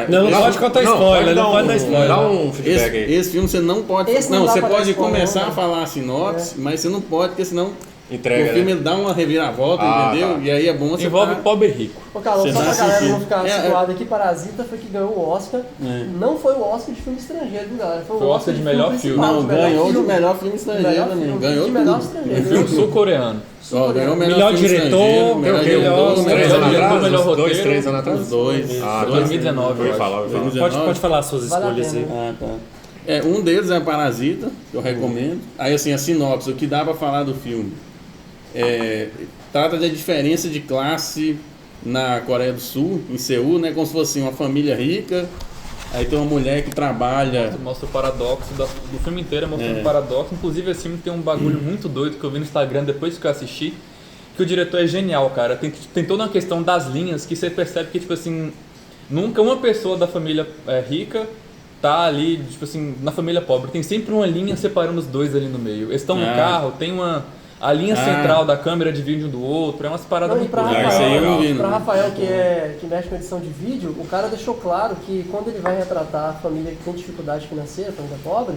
S1: Não
S2: Não,
S1: pode contar spoiler, não pode dar spoiler.
S2: Dá um feedback aí.
S5: Esse filme você não pode.
S4: Esse
S5: Não,
S4: não dá
S5: você
S4: pra
S5: pode
S4: dar spoiler,
S5: começar
S4: não,
S5: a falar a sinopse, mas você não pode, porque senão
S2: Entrega,
S5: o filme
S2: né?
S5: ele dá uma reviravolta, entendeu?
S2: tá.
S5: E aí é bom você.
S3: Envolve
S5: tá-
S3: pobre e rico.
S4: Ô, Carlos,
S5: Você
S4: só
S5: vai
S4: pra galera
S5: assistir.
S4: não ficar
S5: É,
S4: situada aqui, Parasita foi que ganhou o Oscar. Não foi o Oscar de filme estrangeiro, viu, galera? Foi
S3: Foi o Oscar de melhor filme.
S4: principal,
S5: Não, ganhou de melhor filme estrangeiro
S4: Melhor
S5: também.
S4: filme,
S5: Ganhou
S4: de melhor
S5: tudo.
S4: estrangeiro.
S3: Filme sul-coreano.
S5: Ó, ganhou o
S1: Melhor
S5: filme
S1: diretor,
S5: estrangeiro,
S1: melhor
S5: diretor,
S1: diretor,
S2: Três
S3: melhor
S2: anos
S3: diretor,
S2: atrás?
S3: melhor
S2: Uns dois,
S3: roteiro.
S2: 3 anos atrás?
S5: Os dois.
S2: Ah,
S3: 2019,
S2: eu ia
S3: eu
S2: falar.
S1: Pode falar suas
S4: Vale a
S1: escolhas aí.
S4: pena.
S5: Ah, tá. Um deles é Parasita, que eu recomendo. Aí assim, a sinopse, o que dá pra falar do filme. Trata da diferença de classe na Coreia do Sul, em Seul, né? Como se fosse uma família rica. Aí tem uma mulher que trabalha.
S3: Mostra o paradoxo do filme inteiro, mostrando o paradoxo. Inclusive, esse filme tem um bagulho muito doido que eu vi no Instagram depois que eu assisti. Que o diretor é genial, cara. Tem toda uma questão das linhas que você percebe que, tipo assim, nunca uma pessoa da família rica tá ali, tipo assim, na família pobre. Tem sempre uma linha separando os dois ali no meio. Eles estão no carro, tem a linha central da câmera divide um do outro, é umas paradas
S4: Não, e
S3: muito
S4: pra
S3: doidas.
S5: Isso aí eu não vi,
S4: Rafael,
S5: não.
S4: pra Rafael que mexe com edição de vídeo, o cara deixou claro que quando ele vai retratar a família que tem dificuldade financeira, a família pobre,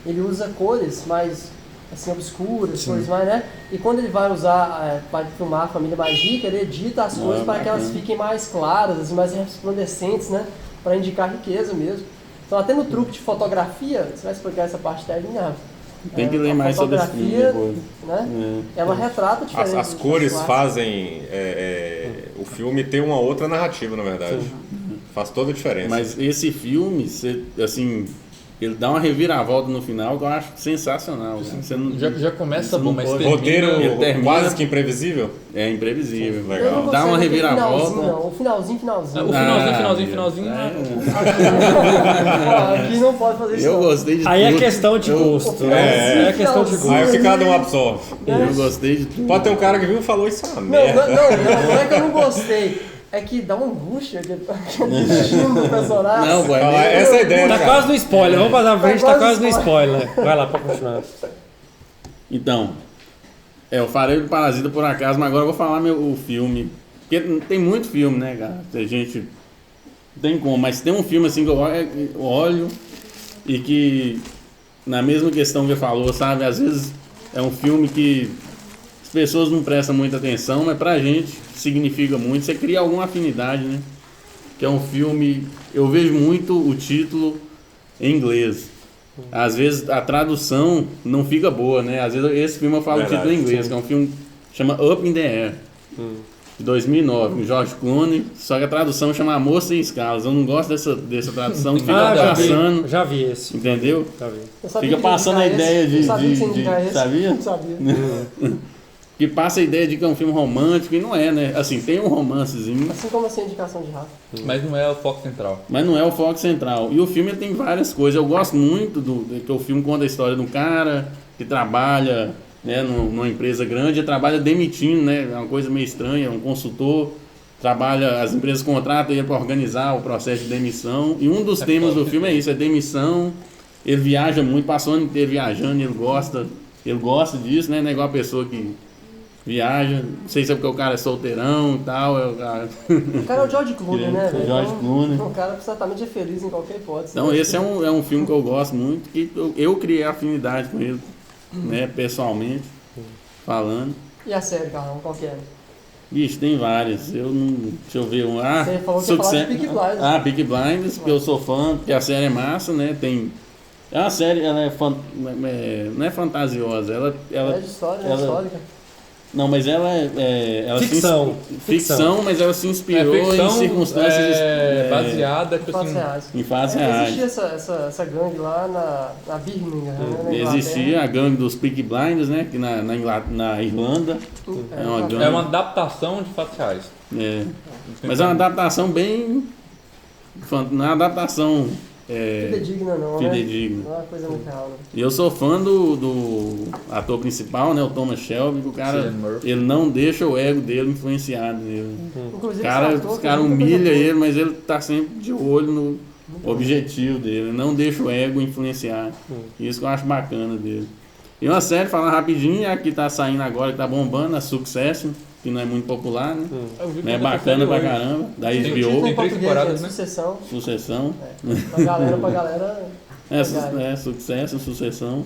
S4: ele usa cores mais assim, obscuras, cores mais, né? E quando ele vai usar, para filmar a família mais rica, ele edita as cores para que elas fiquem mais claras, assim, mais resplandecentes, né? Para indicar riqueza mesmo. Então até no truque de fotografia, você vai explicar essa parte técnica, Rafa?
S5: Tem que ler mais sobre esse filme depois.
S4: Né? Ela retrata diferente.
S2: As cores fazem o filme ter uma outra narrativa, na verdade. Faz toda a diferença.
S5: Mas esse filme, assim, ele dá uma reviravolta no final que eu acho sensacional. Né? Você não,
S3: Já começa
S5: você
S3: bom,
S5: não
S3: mas
S5: pode-
S3: termina...
S2: Roteiro
S5: termina-
S2: quase que imprevisível.
S5: É imprevisível.
S2: Legal.
S4: Eu não
S5: Dá uma
S4: gostei daquele
S5: reviravolta.
S4: finalzinho, não. O finalzinho.
S3: O finalzinho.
S4: Aqui não pode fazer isso.
S5: Eu
S4: não.
S5: gostei de
S1: Aí
S5: tudo.
S1: é questão de gosto.
S2: É,
S1: É questão de gosto.
S2: Aí o que cada um absorve.
S5: Eu gostei de tudo.
S2: Pode ter um cara que viu e falou isso é uma
S4: Não,
S2: merda.
S4: não é que eu não gostei. É que dá uma angústia aquele destino do personagem.
S5: Não, pô,
S2: Fala,
S5: é
S2: essa é a ideia,
S1: Tá
S2: cara.
S1: quase no spoiler, vamos passar pra frente,
S4: Tá
S1: tá
S4: quase
S1: quase no spoiler. Vai lá, pode continuar.
S5: Então, eu falei do Parasita por acaso, mas agora eu vou falar o filme. Porque tem muito filme, né, cara? Tem gente. Não tem como, mas tem um filme assim que eu olho e que, na mesma questão que você falou, sabe? Às vezes é um filme que as pessoas não prestam muita atenção, mas pra gente significa muito. Você cria alguma afinidade, né? Que é um filme. Eu vejo muito o título em inglês. Às vezes a tradução não fica boa, né? Às vezes esse filme eu falo o título em inglês, que é um filme que chama Up in the Air, de 2009, com George Clooney, só que a tradução chama Amor Sem Escalas. Eu não gosto dessa tradução que fica passando,
S1: Já vi esse.
S5: entendeu?
S1: Já vi.
S4: Eu sabia
S5: Fica
S4: que ia
S5: passando a
S4: indicar
S5: ideia
S4: esse. Eu sabia que você ia indicar esse.
S5: sabia?
S4: Não sabia.
S5: Que passa a ideia de que é um filme romântico, e não é, né? Assim, tem um romancezinho,
S4: Assim como essa indicação de Rafa.
S3: Mas não é o foco central.
S5: mas não é o foco central. E o filme ele tem várias coisas. Eu gosto muito que o filme conta a história de um cara que trabalha, né, numa empresa grande e trabalha demitindo, né? É uma coisa meio estranha, um consultor. Trabalha, as empresas contratam ele para organizar o processo de demissão. E um dos temas do filme é isso, é demissão. Ele viaja muito, passou o ano inteiro viajando, ele gosta disso, né? Não é igual a pessoa que viaja, não sei se é porque o cara é solteirão e tal.
S4: O cara é o George Clooney, né? velho?
S5: George Clooney.
S4: O cara certamente é feliz em qualquer hipótese.
S5: Então esse é um filme que eu gosto muito, que eu criei afinidade com ele, né, pessoalmente, falando.
S4: E a série, Carlão, qual que é?
S5: Ixi, tem várias. Deixa eu ver um.
S4: Você falou que ia falar de Peaky Blinders.
S5: Peaky Blinders, porque eu sou fã, porque a série é massa, né? É uma série, ela não é fantasiosa, ela
S4: É de história, né? Histórica.
S5: não, mas ela ela
S1: Ficção.
S5: ficção, mas ela se inspirou em circunstâncias
S3: baseada
S4: De fatos reais.
S5: em fatos reais.
S4: Existia essa gangue lá na Birmingham, né? Na
S5: Existia a gangue dos Peaky Blinders, né? Que na Irlanda. É uma gangue.
S3: É uma adaptação de fatos reais.
S5: É. Mas é uma adaptação bem Não é uma adaptação
S4: Fidedigna não,
S5: fidedigna.
S4: né? Não é uma coisa muito real, né?
S5: E eu sou fã do ator principal, né, o Thomas Shelby, que o cara,
S3: Cillian Murphy.
S5: ele não deixa o ego dele influenciar nele.
S4: Inclusive,
S5: Os caras
S4: esse ator
S5: cara
S4: tem muita coisa
S5: humilha
S4: boa.
S5: ele, mas ele tá sempre de olho no objetivo dele, não deixa o ego influenciar. Isso que eu acho bacana dele. E uma série, falando rapidinho, a que tá saindo agora, que tá bombando, a Succession, que não é muito popular, né?
S3: Eu vi que
S5: É
S3: essa
S5: bacana
S3: série
S5: pra
S3: hoje.
S5: caramba, da
S3: Tem
S4: Título em
S5: HBO,
S3: Tem 3
S4: português,
S3: temporadas,
S4: gente,
S3: né?
S4: Sucessão.
S5: Sucessão.
S4: Pra galera.
S5: Sucesso, Sucessão,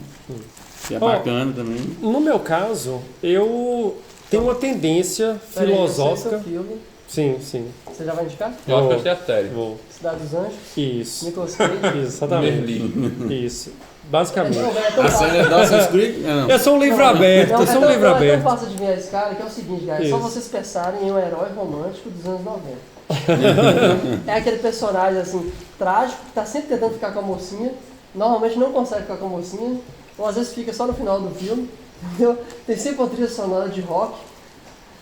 S5: que é
S1: Ó,
S5: bacana também.
S1: No meu caso, eu tenho uma tendência
S4: Peraí,
S1: filosófica.
S4: esse é o filme.
S1: Sim, sim.
S4: Você já vai indicar?
S3: Eu acho que eu sei a série.
S1: Vou.
S4: Cidade dos Anjos,
S1: Isso.
S4: Nicolas Cage.
S1: Isso, exatamente.
S3: Merli.
S1: Isso. Basicamente.
S4: É tão
S5: A série é Dawson's Creek? Não.
S1: Eu sou um livro aberto, eu sou um livro
S4: É tão
S1: aberto.
S4: fácil adivinhar esse cara que é o seguinte, cara. É só
S1: Isso.
S4: vocês pensarem em um herói romântico dos anos 90. É aquele personagem assim, trágico, que tá sempre tentando ficar com a mocinha, normalmente não consegue ficar com a mocinha, ou às vezes fica só no final do filme, entendeu? Tem sempre uma trilha sonora de rock,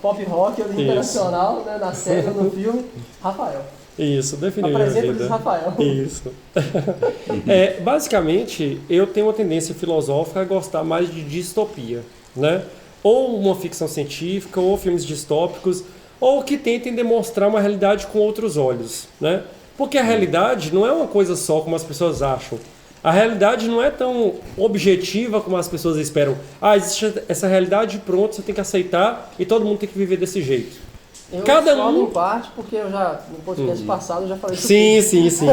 S4: pop rock ou internacional, né, na série ou no filme. Rafael.
S1: Isso, definiu minha
S4: Apresenta-lhes
S1: vida.
S4: Rafael.
S1: Isso. Basicamente, eu tenho uma tendência filosófica a gostar mais de distopia, né? Ou uma ficção científica, ou filmes distópicos, ou que tentem demonstrar uma realidade com outros olhos, né? Porque a realidade não é uma coisa só como as pessoas acham. A realidade não é tão objetiva como as pessoas esperam. Ah, existe essa realidade, pronto, você tem que aceitar e todo mundo tem que viver desse jeito.
S4: Eu
S1: Cada
S4: discordo
S1: um-
S4: em parte, porque eu já, no podcast passado, eu já falei isso.
S1: Sim, sim, sim.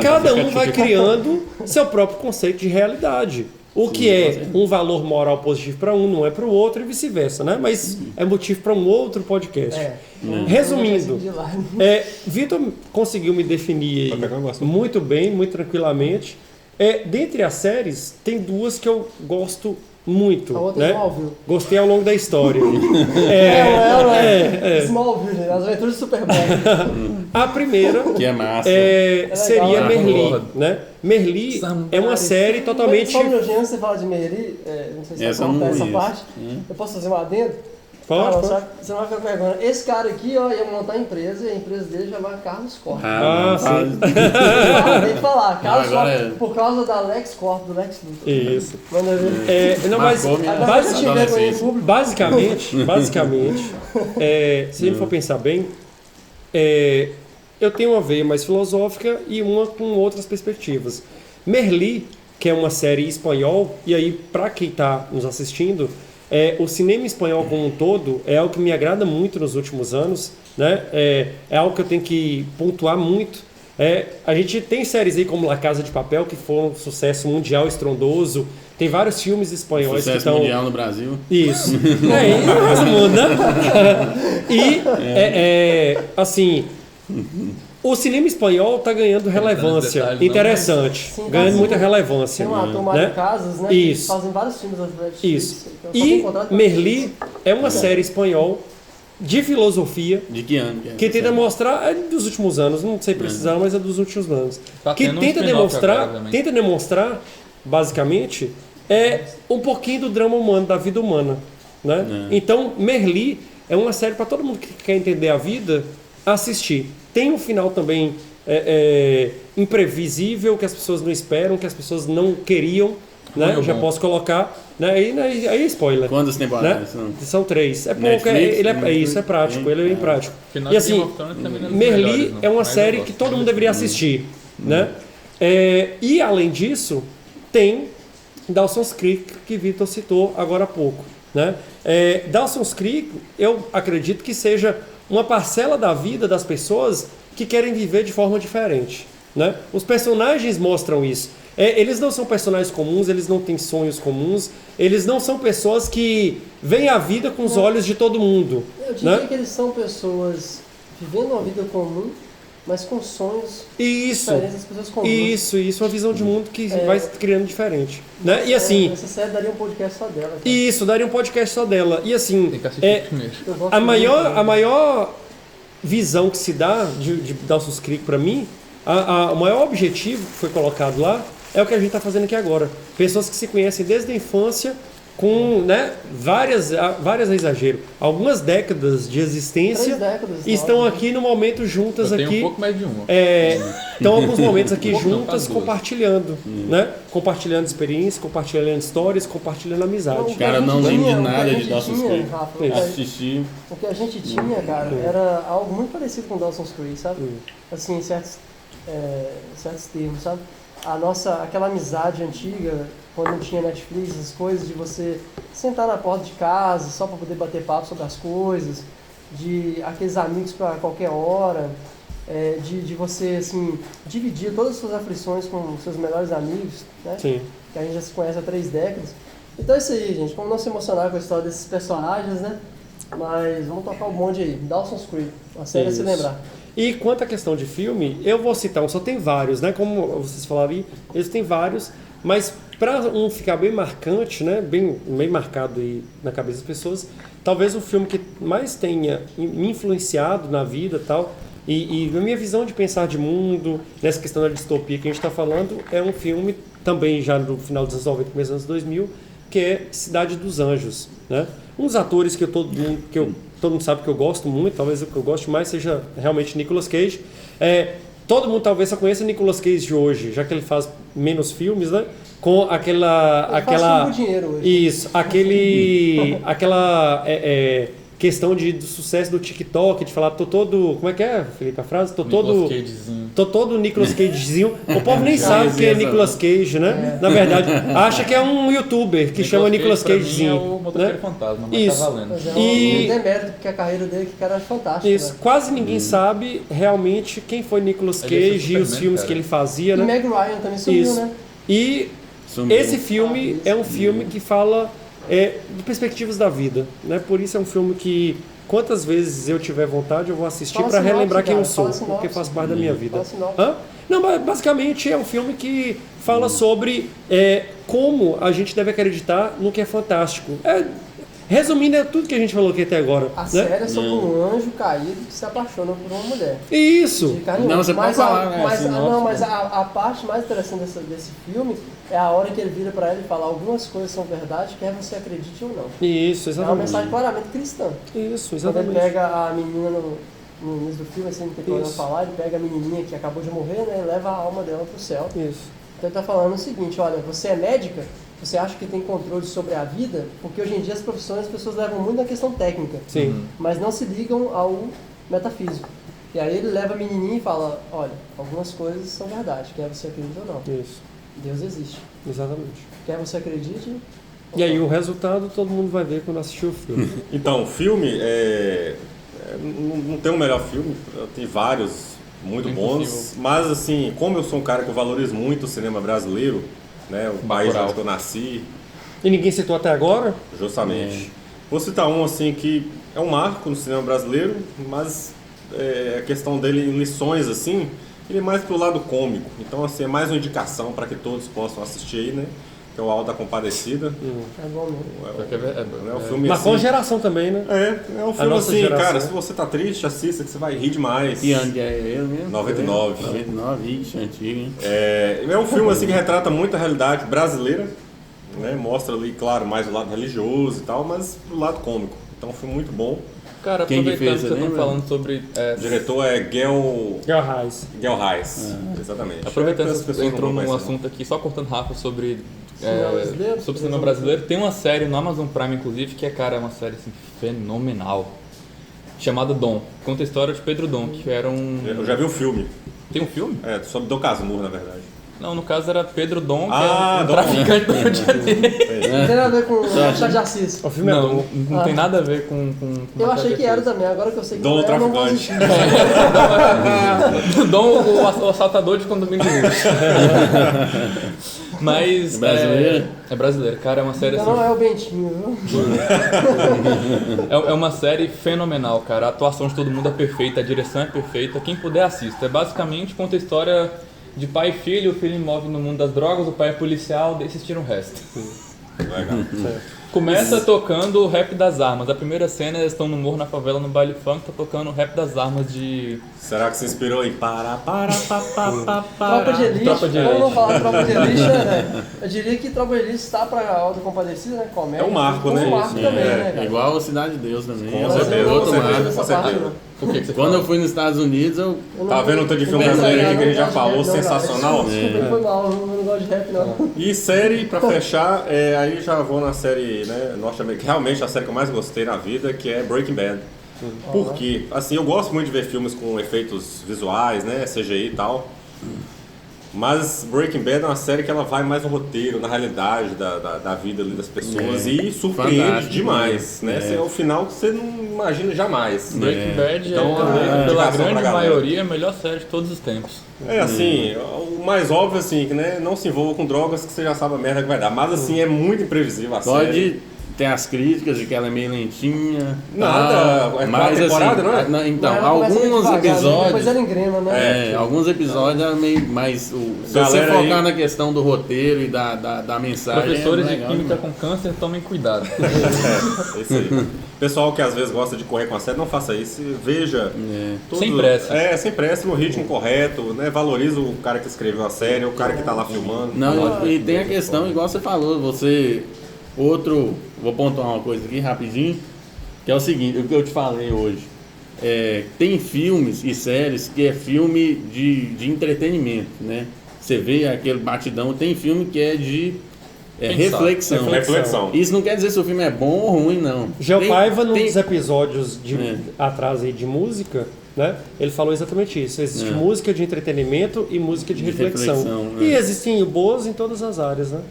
S1: Cada um vai criando seu próprio conceito de realidade. O que é um valor moral positivo para um não é para o outro e vice-versa, né? Mas é motivo para um outro podcast. Resumindo, Vitor conseguiu me definir
S2: Vai pegar um negócio.
S1: muito bem, muito tranquilamente. Dentre as séries, tem duas que eu gosto muito.
S4: A outra é
S1: né?
S4: Smallville.
S1: Gostei ao longo da história.
S4: Smallville, gente, as aventuras de Superman.
S1: A primeira
S5: Que é massa.
S1: seria
S4: legal,
S1: Merli,
S3: concordo.
S1: né? Merli é uma série totalmente...
S4: Só um minutinho antes de você falar de Merli, não sei se
S5: Essa eu
S4: vai
S5: não
S4: cortar essa
S5: conheço.
S4: parte. Eu posso fazer um adendo?
S1: Pode,
S4: Não,
S1: pode.
S4: você não vai ficar com vergonha. Esse cara aqui, ó, ia montar a empresa e a empresa dele chama Carlos Corp.
S1: Ah,
S5: não,
S1: sim.
S4: Tem que falar, Carlos
S5: agora
S4: Corp, por causa da Lex Corp, do Lex Luthor.
S1: Isso.
S4: Manda ver.
S1: Não, mas
S5: Marcou minha
S4: Agora você tiver com ele em
S5: adolescência.
S4: público.
S1: basicamente, se a gente for pensar bem, eu tenho uma veia mais filosófica e uma com outras perspectivas. Merli, que é uma série em espanhol, e aí, para quem está nos assistindo, o cinema espanhol como um todo é algo que me agrada muito nos últimos anos, né? É algo que eu tenho que pontuar muito. A gente tem séries aí como La Casa de Papel, que foram um sucesso mundial estrondoso. Tem vários filmes espanhóis que
S5: Sucesso
S1: estão...
S5: mundial no Brasil.
S1: Isso. Isso no resto do mundo, né? E, assim, o cinema espanhol está ganhando relevância
S3: detalhes, não,
S1: interessante.
S4: mas- Sim,
S1: ganhando
S4: tá,
S1: muita
S4: sim.
S1: relevância.
S4: Tem um ator Mário
S1: né?
S4: Casas, né?
S1: Isso.
S4: Que fazem vários filmes das Netflix.
S1: Isso.
S4: Então, só tem
S1: E
S4: contrato pra
S1: Merli é uma série espanhol de filosofia
S5: De que ano? Que é
S1: que
S5: essa
S1: tenta
S5: série?
S1: mostrar, dos últimos anos, não sei precisar, mas é dos últimos anos.
S3: Tá
S1: Que
S3: tendo um
S1: tenta
S3: spin-off agora
S1: demonstrar,
S3: também.
S1: basicamente, um pouquinho do drama humano, da vida humana. Né? Então, Merli é uma série para todo mundo que quer entender a vida assistir. Tem um final também imprevisível, que as pessoas não esperam, que as pessoas não queriam. Né?
S3: Muito
S1: Já
S3: bom.
S1: posso colocar. Né? Aí é spoiler.
S5: Quantas
S1: Né?
S5: temporadas são?
S1: São 3. É pouco,
S5: Netflix,
S1: ele
S5: Netflix,
S1: isso, é prático, ele é bem prático.
S3: Final
S1: E
S3: de
S1: assim,
S3: Game of Thrones também não é dos
S1: Merli
S3: melhores, não,
S1: é uma
S3: mas eu
S1: série
S3: gosto.
S1: que todo mundo deveria assistir. Né? E além disso, tem Dawson's Creek, que Vitor citou agora há pouco. Né? Dawson's Creek, eu acredito que seja uma parcela da vida das pessoas que querem viver de forma diferente. Né? Os personagens mostram isso. Eles não são personagens comuns, eles não têm sonhos comuns, eles não são pessoas que veem a vida com os olhos de todo mundo.
S4: Eu diria
S1: Né?
S4: que eles são pessoas vivendo uma vida comum, mas com sonhos
S1: Isso,
S4: diferentes das pessoas comuns.
S1: isso, uma visão de mundo que vai se criando diferente. Né? E assim,
S4: Essa série daria um podcast só dela. cara.
S1: isso, daria um podcast só dela. E assim,
S3: Tem que assistir primeiro.
S4: Eu gosto
S1: a
S4: muito
S1: maior,
S4: também.
S1: a maior visão que se dá de Dawson's Creek para mim, o maior objetivo que foi colocado lá é o que a gente está fazendo aqui agora. Pessoas que se conhecem desde a infância com, né, várias é exagero, algumas décadas de existência
S4: 3 décadas,
S1: estão
S4: né?
S1: aqui no momento juntas
S3: Eu tenho
S1: aqui.
S3: um pouco mais de uma.
S1: Estão alguns momentos aqui
S3: Pouco não,
S1: juntas
S3: quase duas.
S1: compartilhando, né? Compartilhando experiências, compartilhando histórias, compartilhando amizade.
S4: O que
S5: Cara,
S4: a gente
S5: não lembro de
S4: tinha, o que a
S5: nada de
S4: gente
S5: Dawson's
S4: tinha,
S5: Creek.
S4: Rafa, o que a-
S5: Assisti.
S4: O que a gente tinha, cara, era algo muito parecido com Dawson's Creek, sabe?
S1: Hum.
S4: Assim, em certos termos, sabe? Aquela amizade antiga, quando não tinha Netflix, as coisas de você sentar na porta de casa só para poder bater papo sobre as coisas, de aqueles amigos para qualquer hora, de você, assim, dividir todas as suas aflições com seus melhores amigos, né?
S1: Sim.
S4: Que a gente já se conhece há 3 décadas. Então é isso aí, gente. Vamos não se emocionar com a história desses personagens, né? Mas vamos tocar o bonde aí. Dawson's Creek, uma série a se
S1: Isso.
S4: lembrar.
S1: E quanto à questão de filme, eu vou citar só tem vários, né? Como vocês falaram aí, eles têm vários, mas para um ficar bem marcante, né? Bem marcado aí na cabeça das pessoas, talvez o filme que mais tenha me influenciado na vida e tal, e a minha visão de pensar de mundo, nessa questão da distopia que a gente está falando, é um filme também já no final dos anos 90, começo dos anos 2000, que é Cidade dos Anjos, né? Um dos atores que todo mundo sabe que eu gosto muito, talvez o que eu gosto mais seja realmente Nicolas Cage. Todo mundo talvez só conheça Nicolas Cage de hoje, já que ele faz menos filmes, né? Com aquela
S4: Faz filme por dinheiro hoje.
S1: isso, aquela questão do sucesso do TikTok, de falar, tô todo, como é que é, Felipe, a frase? Tô todo Nicolas Cagezinho. O povo nem sabe que é Nicolas Cage, né? Na verdade, acha que é um youtuber que chama Nicolas Cagezinho.
S3: É o motoqueiro
S1: né?
S3: fantasma, mas
S1: Isso.
S3: tá valendo.
S4: Mas é
S1: E-
S4: um demérito, porque a carreira dele, que cara, é fantástica.
S1: Isso,
S4: Né?
S1: quase ninguém sabe realmente quem foi Nicolas
S3: Ele é
S1: Cage e os
S3: Superman,
S1: filmes
S3: cara.
S1: que ele fazia,
S4: E
S1: né?
S4: Meg Ryan também sumiu,
S1: Isso.
S4: né?
S1: E
S5: Sumiu.
S1: esse filme é um filme que fala de perspectivas da vida, né? Por isso é um filme que quantas vezes eu tiver vontade eu vou assistir
S4: Fala
S1: para
S4: sinopse,
S1: relembrar quem eu
S4: cara,
S1: sou,
S4: fala sinopse.
S1: porque faz parte da minha vida.
S4: Fala sinopse.
S1: Hã? Não, mas basicamente é um filme que fala sobre como a gente deve acreditar no que é fantástico. Resumindo, é tudo que a gente falou aqui até agora.
S4: A
S1: né?
S4: série é sobre um anjo caído que se apaixona por uma mulher.
S1: Isso.
S4: De carinho.
S5: Não, você pode falar, né?
S4: Mas a parte mais interessante desse filme é a hora que ele vira pra ela e fala: algumas coisas são verdade, quer você acredite ou não.
S1: Isso,
S4: É uma
S1: exatamente.
S4: mensagem claramente cristã.
S1: Isso,
S4: Quando ele
S1: exatamente.
S4: pega a menina no início do filme, assim, não tem problema
S1: Isso.
S4: falar, ele pega a menininha que acabou de morrer, né, e leva a alma dela pro céu.
S1: Isso.
S4: Então ele tá falando o seguinte: olha, você é médica, você acha que tem controle sobre a vida, porque hoje em dia as profissões as pessoas levam muito na questão técnica,
S1: Sim.
S4: mas não se ligam ao metafísico. E aí ele leva a menininha e fala: olha, algumas coisas são verdade, quer você acredite ou não.
S1: Isso.
S4: Deus existe.
S1: Exatamente.
S4: Quer você acredite.
S1: E aí o resultado todo mundo vai ver quando assistir o filme.
S2: Então, o filme não tem um melhor filme, tem vários muito bons,
S3: Impossível.
S2: mas assim, como eu sou um cara que eu valorizo muito o cinema brasileiro, né, o país
S3: Bacurau.
S2: onde eu nasci,
S1: E ninguém citou até agora?
S2: justamente. Vou citar um assim que é um marco no cinema brasileiro, mas a questão dele em lições assim, ele é mais pro lado cômico. Então assim, é mais uma indicação para que todos possam assistir aí, né? Que é o Auto da Compadecida.
S4: É bom mesmo.
S2: É um filme
S1: Marcou
S2: assim,
S1: geração também, né?
S2: é um filme
S1: nossa
S2: assim,
S1: geração.
S2: cara, se você tá triste, assista que você vai rir demais.
S5: Que ano que é ele mesmo?
S2: 99.
S5: 99, ixi, antigo, hein?
S2: É um filme assim que retrata muito a realidade brasileira, né? Mostra ali, claro, mais o lado religioso e tal, mas o lado cômico. Então é um filme muito bom.
S3: Cara,
S5: Quem que
S3: aproveitando
S5: fez,
S3: que
S5: você
S3: vocês estão
S5: lembra?
S3: falando sobre...
S2: O diretor é
S1: Gel Reis.
S2: Gel Reis, exatamente.
S3: Aproveitando
S2: É,
S3: que
S2: as
S3: você
S2: pessoas
S3: entrou
S2: não
S3: num
S2: conhecem,
S3: assunto aqui, só cortando rápido sobre
S4: Cinema brasileiro?
S3: sobre cinema brasileiro, tem uma série no Amazon Prime, inclusive, que é uma série assim, fenomenal, chamada Dom. Conta a história de Pedro Dom, que era um...
S2: Eu já vi o filme,
S3: Tem um filme?
S2: sobre Dom Casmurro, na verdade.
S3: Não, no caso era Pedro Dom, que
S2: Ah,
S3: é um
S2: Dom.
S3: traficante do Rio de Janeiro.
S4: Não tem nada a ver com Machado de Assis.
S1: O filme é
S3: Não,
S1: bom.
S3: não tem nada a ver com
S4: Eu achei que era também, agora que eu sei que
S2: Dom
S4: não era, eu não vou
S2: traficante.
S4: assistir.
S3: Dom, o assaltador de condomínio de luxo. Mas...
S5: É brasileiro?
S3: É brasileiro. Cara, é uma série
S4: Então
S3: assim...
S4: não é o Bentinho, viu?
S3: É uma série fenomenal, cara. A atuação de todo mundo é perfeita, a direção é perfeita. Quem puder assista. É basicamente conta a história de pai e filho. O filho imóvel no mundo das drogas, o pai é policial, daí vocês tiram o resto.
S2: Legal.
S3: Começa tocando o rap das armas. A primeira cena, eles estão no morro, na favela, no baile funk, tá tocando o rap das armas de...
S2: Será que se inspirou em
S4: Tropa de Elite, vamos não falar Tropa de Elite, né? Eu diria que Tropa de Elite está pra Auto Compadecida, né? Comédia.
S2: É um marco, né?
S4: É um marco também, né, cara?
S5: Igual a Cidade de Deus também.
S2: Com
S5: É
S2: certeza,
S5: outro
S2: com
S5: marco.
S2: certeza, com
S4: Essa parte,
S2: certeza.
S4: né?
S3: Por que você
S5: Quando
S3: fala?
S5: eu fui nos Estados Unidos, eu...
S2: Tá vendo o tanto de filme
S5: Não,
S2: brasileiro aqui que a gente já
S4: não,
S2: falou,
S4: não,
S2: sensacional?
S4: Desculpa, foi mal, eu não gosto de rap, não.
S2: E série, pra fechar, aí já vou na série, né, norte-americana, realmente a série que eu mais gostei na vida, que é Breaking Bad. Por quê? Assim, eu gosto muito de ver filmes com efeitos visuais, né, CGI e tal. Mas Breaking Bad é uma série que ela vai mais no roteiro, na realidade da vida ali das pessoas e surpreende
S5: Fantástico,
S2: demais, né? Esse é o final que você não imagina jamais.
S3: Breaking Bad
S2: Então,
S3: pela
S2: indicação pra
S3: grande
S2: galera.
S3: maioria, a melhor série de todos os tempos.
S2: É assim, o mais óbvio assim, que né, não se envolva com drogas que você já sabe a merda que vai dar. Mas assim, é muito imprevisível a série.
S5: Pode ter as críticas de que ela é meio lentinha.
S2: Nada,
S5: tal,
S2: é
S5: mas
S2: quatro temporadas,
S5: assim,
S2: não é?
S5: Então,
S4: Ela começa meio
S5: alguns
S4: devagar, né?
S5: episódios...
S4: Depois ela engrena, né?
S5: Alguns episódios é meio mais. Se você
S2: Galera
S5: focar
S2: aí-
S5: na questão do roteiro e da mensagem.
S3: Professores
S5: é
S3: de
S5: legal,
S3: química
S5: né?
S3: com câncer, tomem cuidado.
S2: É isso aí. Pessoal que às vezes gosta de correr com a série, não faça isso. Veja. tudo-
S3: Sem pressa.
S2: Sem pressa, no ritmo correto, né? Valoriza o cara que escreveu a série, o cara que tá lá filmando.
S5: Não, e tem a questão, igual você falou, vou pontuar uma coisa aqui rapidinho, que é o seguinte, o que eu te falei hoje. Tem filmes e séries que é filme de entretenimento, né? Você vê aquele batidão, tem filme que é de reflexão.
S2: Reflexão.
S5: Isso não quer dizer se o filme é bom ou ruim, não.
S1: Geo
S5: Tem-
S1: Paiva, num
S5: tem-
S1: dos episódios
S5: É.
S1: atrás aí de música, né? Ele falou exatamente isso. Existe
S5: É.
S1: música de entretenimento e música de reflexão. E existem boas em todas as áreas, né?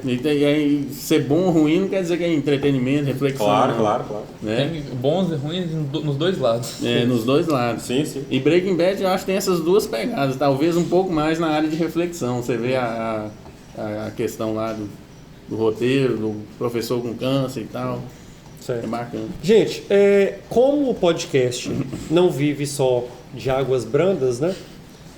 S5: E aí, ser bom ou ruim não quer dizer que é entretenimento, reflexão.
S2: Claro,
S5: não,
S2: claro.
S5: Né?
S3: Tem bons e ruins nos dois lados.
S5: Nos dois lados.
S2: Sim, sim.
S5: E Breaking Bad eu acho que tem essas duas pegadas, talvez um pouco mais na área de reflexão. Você vê a questão lá do roteiro, do professor com câncer e tal.
S1: Certo.
S5: É bacana.
S1: Gente, como o podcast não vive só de águas brandas, né?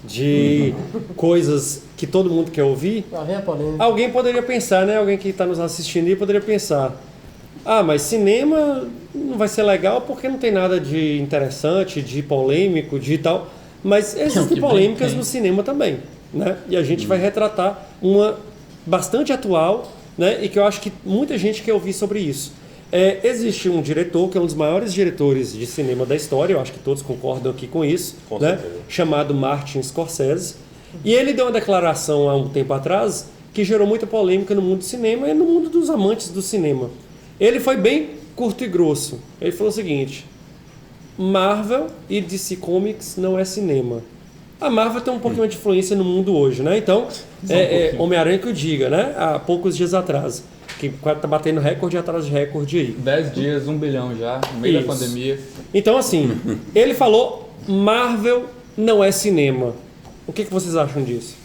S1: De coisas que todo mundo quer ouvir,
S4: Lá vem a polêmica.
S1: alguém poderia pensar, né? Alguém que está nos assistindo aí poderia pensar: ah, mas cinema não vai ser legal porque não tem nada de interessante, de polêmico, de tal. Mas existem
S3: que bem
S1: polêmicas
S3: tem.
S1: no cinema também, né? E a gente vai retratar uma bastante atual, né? E que eu acho que muita gente quer ouvir sobre isso. Existe um diretor que é um dos maiores diretores de cinema da história, eu acho que todos concordam aqui com isso,
S2: Com
S1: né?
S2: certeza.
S1: Chamado Martin Scorsese. E ele deu uma declaração há um tempo atrás que gerou muita polêmica no mundo do cinema e no mundo dos amantes do cinema. Ele foi bem curto e grosso. Ele falou o seguinte: Marvel e DC Comics não é cinema. A Marvel tem um pouquinho de influência no mundo hoje, né? Então, Homem-Aranha que eu diga, né? Há poucos dias atrás. Que tá batendo recorde atrás de recorde aí.
S3: 10 dias, 1 bilhão já, no meio
S1: Isso.
S3: da pandemia.
S1: Então, assim, ele falou: Marvel não é cinema. O que vocês acham disso?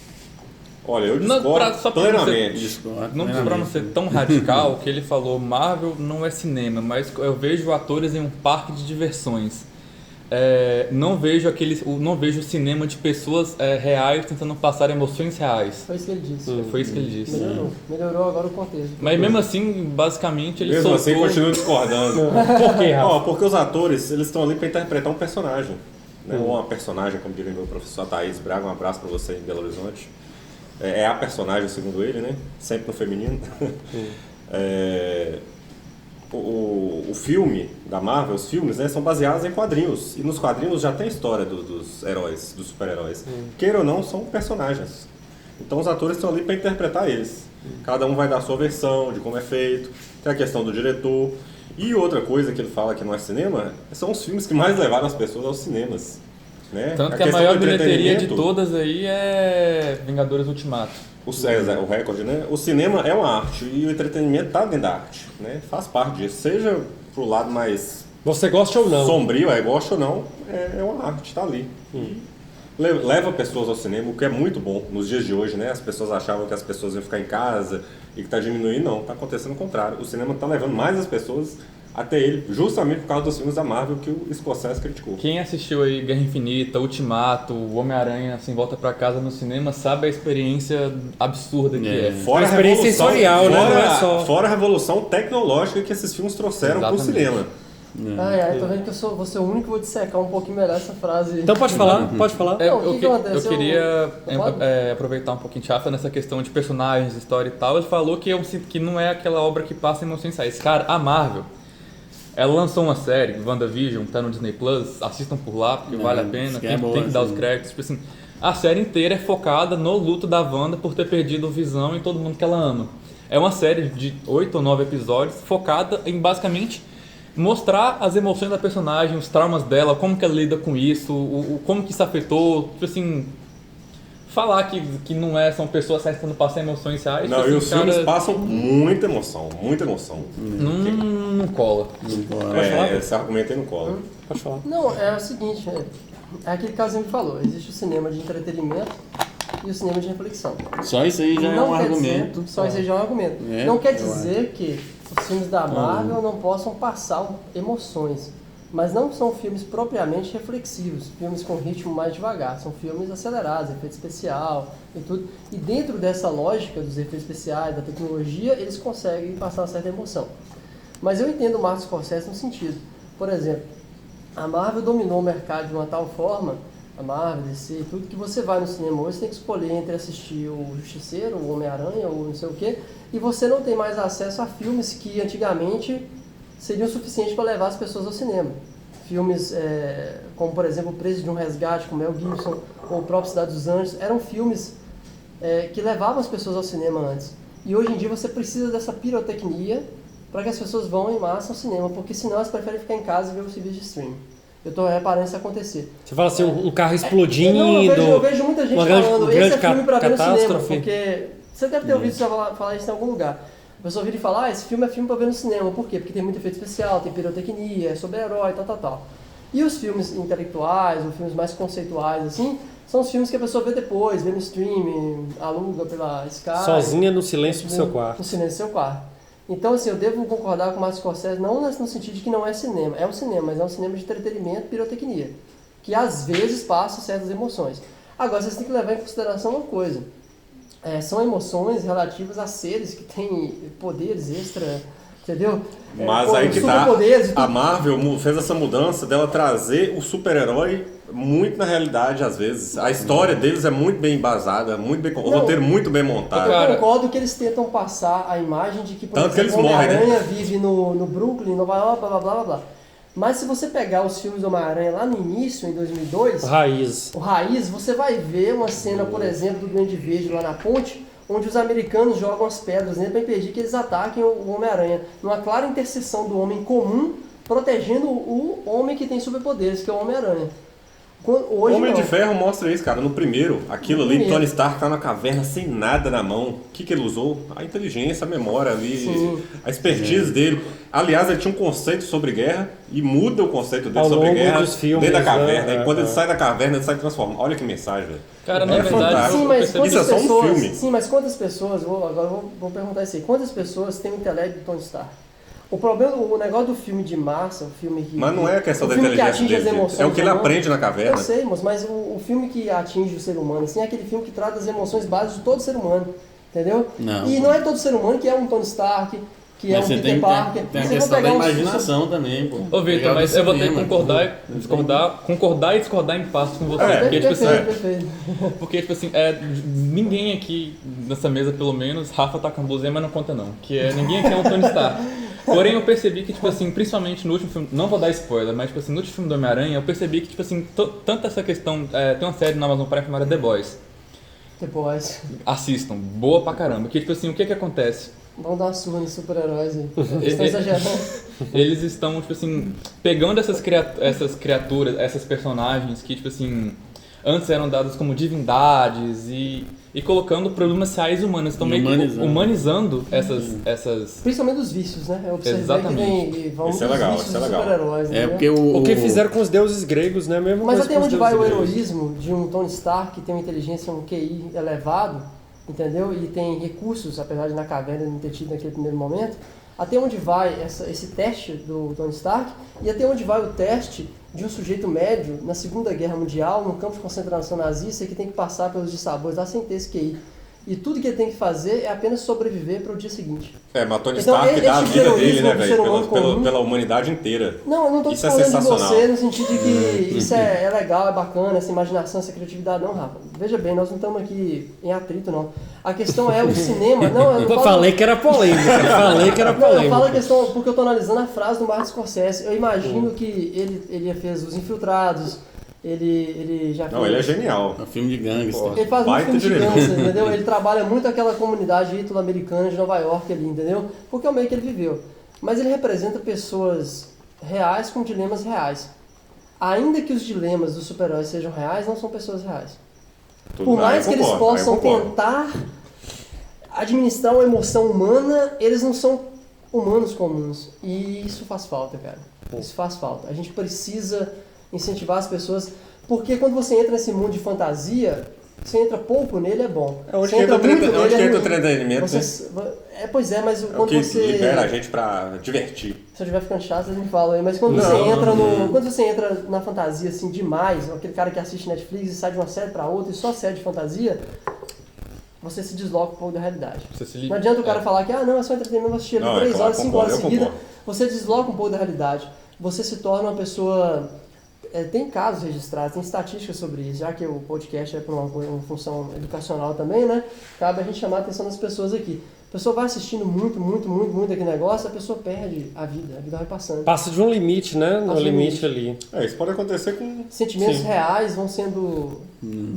S2: Olha, eu
S3: Não,
S2: discordo
S3: só pra
S2: plenamente.
S5: Discordo,
S3: Não
S5: plenamente.
S3: pra não ser tão radical que ele falou, Marvel não é cinema, mas eu vejo atores em um parque de diversões. Não vejo o cinema de pessoas reais tentando passar emoções reais.
S4: Foi isso que ele disse.
S3: Foi isso que ele disse.
S4: Melhorou agora o contexto.
S3: Mas mesmo assim, basicamente, ele
S2: Mesmo assim,
S3: soltou...
S2: continuo discordando.
S1: Por quê, Rafa?
S2: Porque os atores, eles estão ali para interpretar um personagem. Né? Uma personagem, como diria meu professor Thaís Braga, um abraço para você em Belo Horizonte. É a personagem, segundo ele, né? Sempre no feminino. O filme da Marvel, os filmes, né, são baseados em quadrinhos. E nos quadrinhos já tem a história dos heróis, dos super-heróis. Queira ou não, são personagens. Então os atores estão ali para interpretar eles. Cada um vai dar a sua versão de como é feito. Tem a questão do diretor. E outra coisa que ele fala que não é cinema, são os filmes que mais levaram as pessoas aos cinemas. Né?
S3: Tanto que a
S2: questão
S3: maior
S2: do
S3: bilheteria de
S2: entretenimento,
S3: todas aí é Vingadores Ultimato.
S2: o recorde, né? O cinema é uma arte e o entretenimento está dentro da arte, né? Faz parte disso. Seja pro lado mais
S1: Você gosta ou não?
S2: sombrio, gosta ou não, é uma arte, está ali. E leva pessoas ao cinema, o que é muito bom nos dias de hoje, né? As pessoas achavam que as pessoas iam ficar em casa e que está diminuindo, não. Está acontecendo o contrário. O cinema está levando mais as pessoas até ele, justamente por causa dos filmes da Marvel que o Scorsese criticou.
S3: Quem assistiu aí Guerra Infinita, Ultimato, o Homem-Aranha, assim, volta pra casa no cinema, sabe a experiência absurda que é.
S2: Fora
S1: a experiência sensorial, né? Não é só...
S2: Fora a revolução tecnológica que esses filmes trouxeram pro cinema.
S4: Tô vendo que vou ser o único que vou dissecar um pouquinho melhor essa frase.
S1: Então pode falar, pode falar.
S4: Não, o que
S3: Eu
S4: acontece?
S3: queria aproveitar um pouquinho de Chafa nessa questão de personagens, história e tal. Ele falou que não é aquela obra que passa emoções reais. Cara, a Marvel, ela lançou uma série, WandaVision, tá no Disney Plus, assistam por lá, porque vale a pena, tem que dar os créditos. Tipo assim, a série inteira é focada no luto da Wanda por ter perdido o Visão e todo mundo que ela ama. É uma série de 8 ou 9 episódios focada em basicamente mostrar as emoções da personagem, os traumas dela, como que ela lida com isso, como que isso afetou, tipo assim, falar que não são pessoas reais tentando passar emoções reais.
S2: Não,
S3: tipo
S2: e
S3: assim,
S2: os filmes passam muita emoção.
S3: Não cola.
S2: Esse argumento aí não cola.
S1: Pode falar.
S4: Não, é o seguinte, é aquele caso que falou, existe o cinema de entretenimento e o cinema de reflexão.
S5: Só isso aí já é um argumento.
S4: Só isso aí já é um argumento. Não quer dizer que os filmes da Marvel não possam passar emoções, mas não são filmes propriamente reflexivos, filmes com ritmo mais devagar, são filmes acelerados, efeito especial e tudo. E dentro dessa lógica dos efeitos especiais, da tecnologia, eles conseguem passar uma certa emoção. Mas eu entendo o Martin Scorsese no sentido, por exemplo, a Marvel dominou o mercado de uma tal forma, a Marvel, DC e tudo, que você vai no cinema hoje, você tem que escolher entre assistir o Justiceiro, o Homem-Aranha ou não sei o quê, e você não tem mais acesso a filmes que antigamente seriam suficientes para levar as pessoas ao cinema. Filmes como, por exemplo, O Preço de um Resgate, com Mel Gibson, ou o próprio Cidade dos Anjos, eram filmes que levavam as pessoas ao cinema antes. E hoje em dia você precisa dessa pirotecnia para que as pessoas vão em massa ao cinema, porque senão elas preferem ficar em casa e ver o serviço de streaming. Eu estou reparando isso acontecer.
S1: Você fala assim, um carro explodindo...
S4: Eu vejo muita gente falando, esse é filme para ver no cinema,
S1: catástrofe.
S4: Porque você deve ter ouvido você falar isso em algum lugar. A pessoa vira e fala, esse filme é filme para ver no cinema. Por quê? Porque tem muito efeito especial, tem pirotecnia, é sobre herói, tal. E os filmes intelectuais, os filmes mais conceituais, assim, são os filmes que a pessoa vê depois, vê no streaming, aluga pela Sky.
S1: Sozinha no silêncio do seu quarto.
S4: No silêncio do seu quarto. Então, assim, eu devo concordar com o Martin Scorsese, não no sentido de que não é cinema. É um cinema, mas é um cinema de entretenimento e pirotecnia, que às vezes passa certas emoções. Agora, vocês têm que levar em consideração uma coisa. São emoções relativas a seres que têm poderes extra, entendeu?
S2: Mas aí que tá, a Marvel fez essa mudança dela trazer o super-herói muito na realidade, às vezes. A história deles é muito bem embasada, o roteiro muito bem montado.
S4: Eu concordo que eles tentam passar a imagem de que, por
S2: Tanto
S4: exemplo,
S2: que eles morrem,
S4: Homem-Aranha vive no Brooklyn, Nova York, blá, blá, blá, blá. Mas se você pegar os filmes do Homem-Aranha lá no início, em 2002...
S1: O Raiz,
S4: você vai ver uma cena, por exemplo, do Duende Verde lá na ponte, onde os americanos jogam as pedras nele para impedir que eles ataquem o Homem-Aranha. Numa clara interseção do homem comum, protegendo o homem que tem superpoderes, que é o Homem-Aranha.
S2: O Homem de Ferro mostra isso, cara. No primeiro, aquilo ali, Tony Stark tá na caverna sem nada na mão. O que ele usou? A inteligência, a memória ali, a expertise dele. Aliás, ele tinha um conceito sobre guerra e muda o conceito dele sobre guerra dentro da caverna. E quando ele sai da caverna, ele sai transformado. Olha que mensagem, velho.
S3: Cara, na verdade,
S4: sim, mas quantas
S2: isso é só um
S4: pessoas,
S2: filme.
S4: Sim, mas quantas pessoas, agora vou perguntar isso aí, quantas pessoas têm o intelecto do Tony Stark? O problema, o negócio do filme de massa, o filme que...
S2: Mas não é a questão da inteligência dele, é o que ele aprende na caverna.
S4: Eu sei, moço, mas o filme que atinge o ser humano, assim, é aquele filme que trata as emoções básicas de todo ser humano, entendeu?
S5: Não.
S4: E não é todo ser humano que é um Tony Stark, que é um Peter Parker.
S5: Tem a questão da imaginação também, pô.
S3: Ô, Vitor, mas eu vou ter que concordar e discordar em partes com você. Porque, tipo assim,
S4: perfeito.
S3: Porque, tipo assim, ninguém aqui nessa mesa, pelo menos, Rafa tá com a blusinha, mas não conta não. Ninguém aqui é um Tony Stark. Porém, eu percebi que, tipo assim, principalmente no último filme, não vou dar spoiler, mas, tipo assim, no último filme do Homem-Aranha, eu percebi que, tipo assim, tanto essa questão, tem uma série na Amazon Prime chamada The Boys.
S4: The Boys.
S3: Assistam, boa pra caramba. Que, tipo assim, o que acontece?
S4: Vamos dar uma surra nos super-heróis aí. Eles estão exagerando.
S3: Eles estão, tipo assim, pegando essas criaturas, essas personagens que, tipo assim, antes eram dadas como divindades e colocando problemas reais humanos. Estão meio que humanizando essas...
S4: Principalmente os vícios, né? Eu observei
S3: Exatamente.
S4: que vão
S2: Isso é legal,
S4: vícios
S2: isso é
S4: dos
S2: legal.
S4: super-heróis.
S5: É
S4: né?
S5: porque
S1: O que fizeram com os deuses gregos, né? Mesmo
S4: Mas
S1: coisa
S4: até
S1: com os
S4: onde vai o
S1: deuses gregos.
S4: heroísmo de um Tony Stark que tem uma inteligência, um QI elevado, entendeu? E tem recursos, apesar de na caverna não ter tido naquele primeiro momento, até onde vai esse teste do Tony Stark e até onde vai o teste de um sujeito médio na Segunda Guerra Mundial, num campo de concentração nazista, que tem que passar pelos dissabores lá sem ter esse QI. E tudo que ele tem que fazer é apenas sobreviver para o dia seguinte.
S2: Mas Tony
S4: Então,
S2: Stark dá a
S4: esse
S2: vida dele, né,
S4: heroísmo do
S2: velho?
S4: ser humano comum-
S2: Pela humanidade inteira.
S4: Não, eu não estou
S2: Isso é
S4: falando de
S2: sensacional.
S4: você no sentido de que isso é legal, é bacana, essa imaginação, essa criatividade. Não, Rafa. Veja bem, nós não estamos aqui em atrito, não. A questão é o cinema. Não, eu não falo...
S1: Falei que era polêmica. Falei que era
S4: Não, eu falo a
S1: polêmica.
S4: questão porque eu estou analisando a frase do Martin Scorsese. Eu imagino que ele fez Os Infiltrados, ele já fez...
S2: Não, ele é genial.
S5: É um filme de gangster.
S4: Ele faz muito
S2: Baita
S4: filme de
S2: diretor.
S4: gangster, entendeu? Ele trabalha muito aquela comunidade ítalo-americana de Nova York ali, entendeu? Porque é o meio que ele viveu. Mas ele representa pessoas reais com dilemas reais. Ainda que os dilemas dos super-heróis sejam reais, não são pessoas reais. Por mais que eles possam tentar administrar uma emoção humana, eles não são humanos comuns. E isso faz falta, cara. Isso faz falta. A gente precisa incentivar as pessoas, porque quando você entra nesse mundo de fantasia, você entra pouco nele, é bom.
S2: É onde
S4: Você
S2: que entra
S4: muito nele,
S2: o
S4: ruim.
S2: entretenimento, né?
S4: Pois é, mas
S2: É o
S4: quando
S2: que
S4: você...
S2: libera a gente pra divertir.
S4: Se eu estiver ficando chato, vocês me falam aí, mas quando você entra quando você entra na fantasia assim demais, aquele cara que assiste Netflix e sai de uma série pra outra e só série de fantasia, você se desloca um pouco da realidade. Não adianta o cara falar que não, é só entretenimento, eu assistir ali 3 horas, 5 horas seguidas, você desloca um pouco da realidade. Você se torna uma pessoa... tem casos registrados, tem estatísticas sobre isso, já que o podcast é por uma função educacional também, né? Cabe a gente chamar a atenção das pessoas aqui. A pessoa vai assistindo muito aquele negócio, a pessoa perde a vida vai passando.
S1: Passa de um limite, né? No
S4: Passa de um
S1: limite ali.
S2: Isso pode acontecer com...
S4: Sentimentos
S1: Sim.
S4: reais vão sendo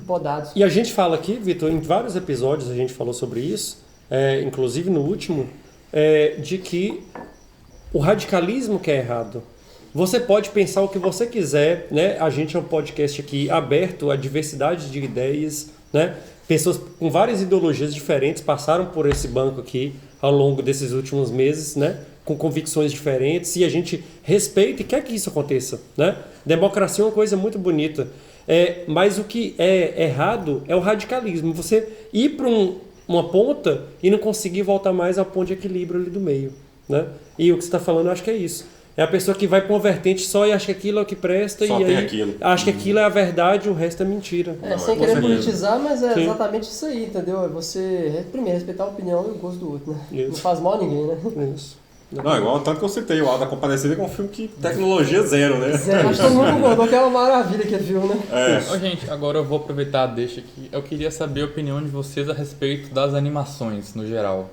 S4: podados.
S1: E a gente fala aqui, Vitor, em vários episódios a gente falou sobre isso, inclusive no último, de que o radicalismo que é errado. Você pode pensar o que você quiser, né? A gente é um podcast aqui aberto à diversidade de ideias, né? Pessoas com várias ideologias diferentes passaram por esse banco aqui ao longo desses últimos meses, né? Com convicções diferentes, e a gente respeita e quer que isso aconteça, né? Democracia é uma coisa muito bonita. Mas o que é errado é o radicalismo. Você ir para uma ponta e não conseguir voltar mais ao ponto de equilíbrio ali do meio, né? E o que você está falando, eu acho que é isso. É a pessoa que vai para uma vertente só e acha que aquilo é o que presta
S2: Só
S1: e
S2: tem
S1: aí
S2: aquilo.
S1: acha que aquilo é a verdade e o resto é mentira.
S4: Sem querer
S2: certeza.
S4: politizar, mas é
S1: Sim.
S4: exatamente isso aí, entendeu? É você, primeiro, respeitar a opinião e o gosto do outro, né?
S1: Isso.
S4: Não faz mal a ninguém, né?
S1: Isso.
S2: Não, igual tanto que eu citei o Alda Compadecida, que é um filme que tecnologia zero, né?
S4: Acho que todo mundo concordou que é uma maravilha que viu, né?
S3: Ô, gente, agora eu vou aproveitar a deixa aqui. Eu queria saber a opinião de vocês a respeito das animações, no geral.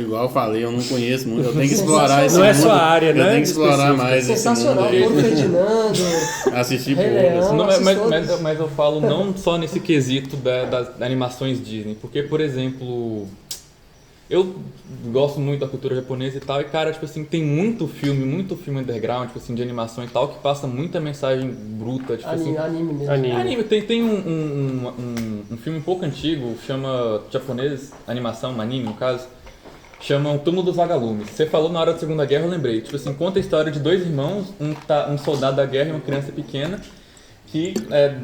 S5: Igual eu falei, eu não conheço muito, eu tenho que explorar esse
S1: Não é
S5: mundo.
S1: sua área, né?
S5: Eu tenho que explorar
S1: Específica.
S5: mais esse mundo
S4: Sensacional,
S5: aí.
S4: Porco Ferdinando.
S5: Assistir
S4: Rei
S5: pouco,
S4: Leão.
S5: assim.
S3: Não,
S4: assisto
S3: mas
S4: todos.
S3: eu falo não só nesse quesito das animações Disney, porque, por exemplo, eu gosto muito da cultura japonesa e tal, e cara, tipo assim, tem muito filme underground, tipo assim, de animação e tal, que passa muita mensagem bruta, tipo assim.
S4: Anime mesmo.
S1: Anime.
S3: Tem um filme um pouco antigo, chama japonês, animação, um anime no caso, chama O Túmulo dos Vagalumes. Você falou na hora da Segunda Guerra, eu lembrei. Tipo assim, conta a história de dois irmãos, um soldado da guerra e uma criança pequena, que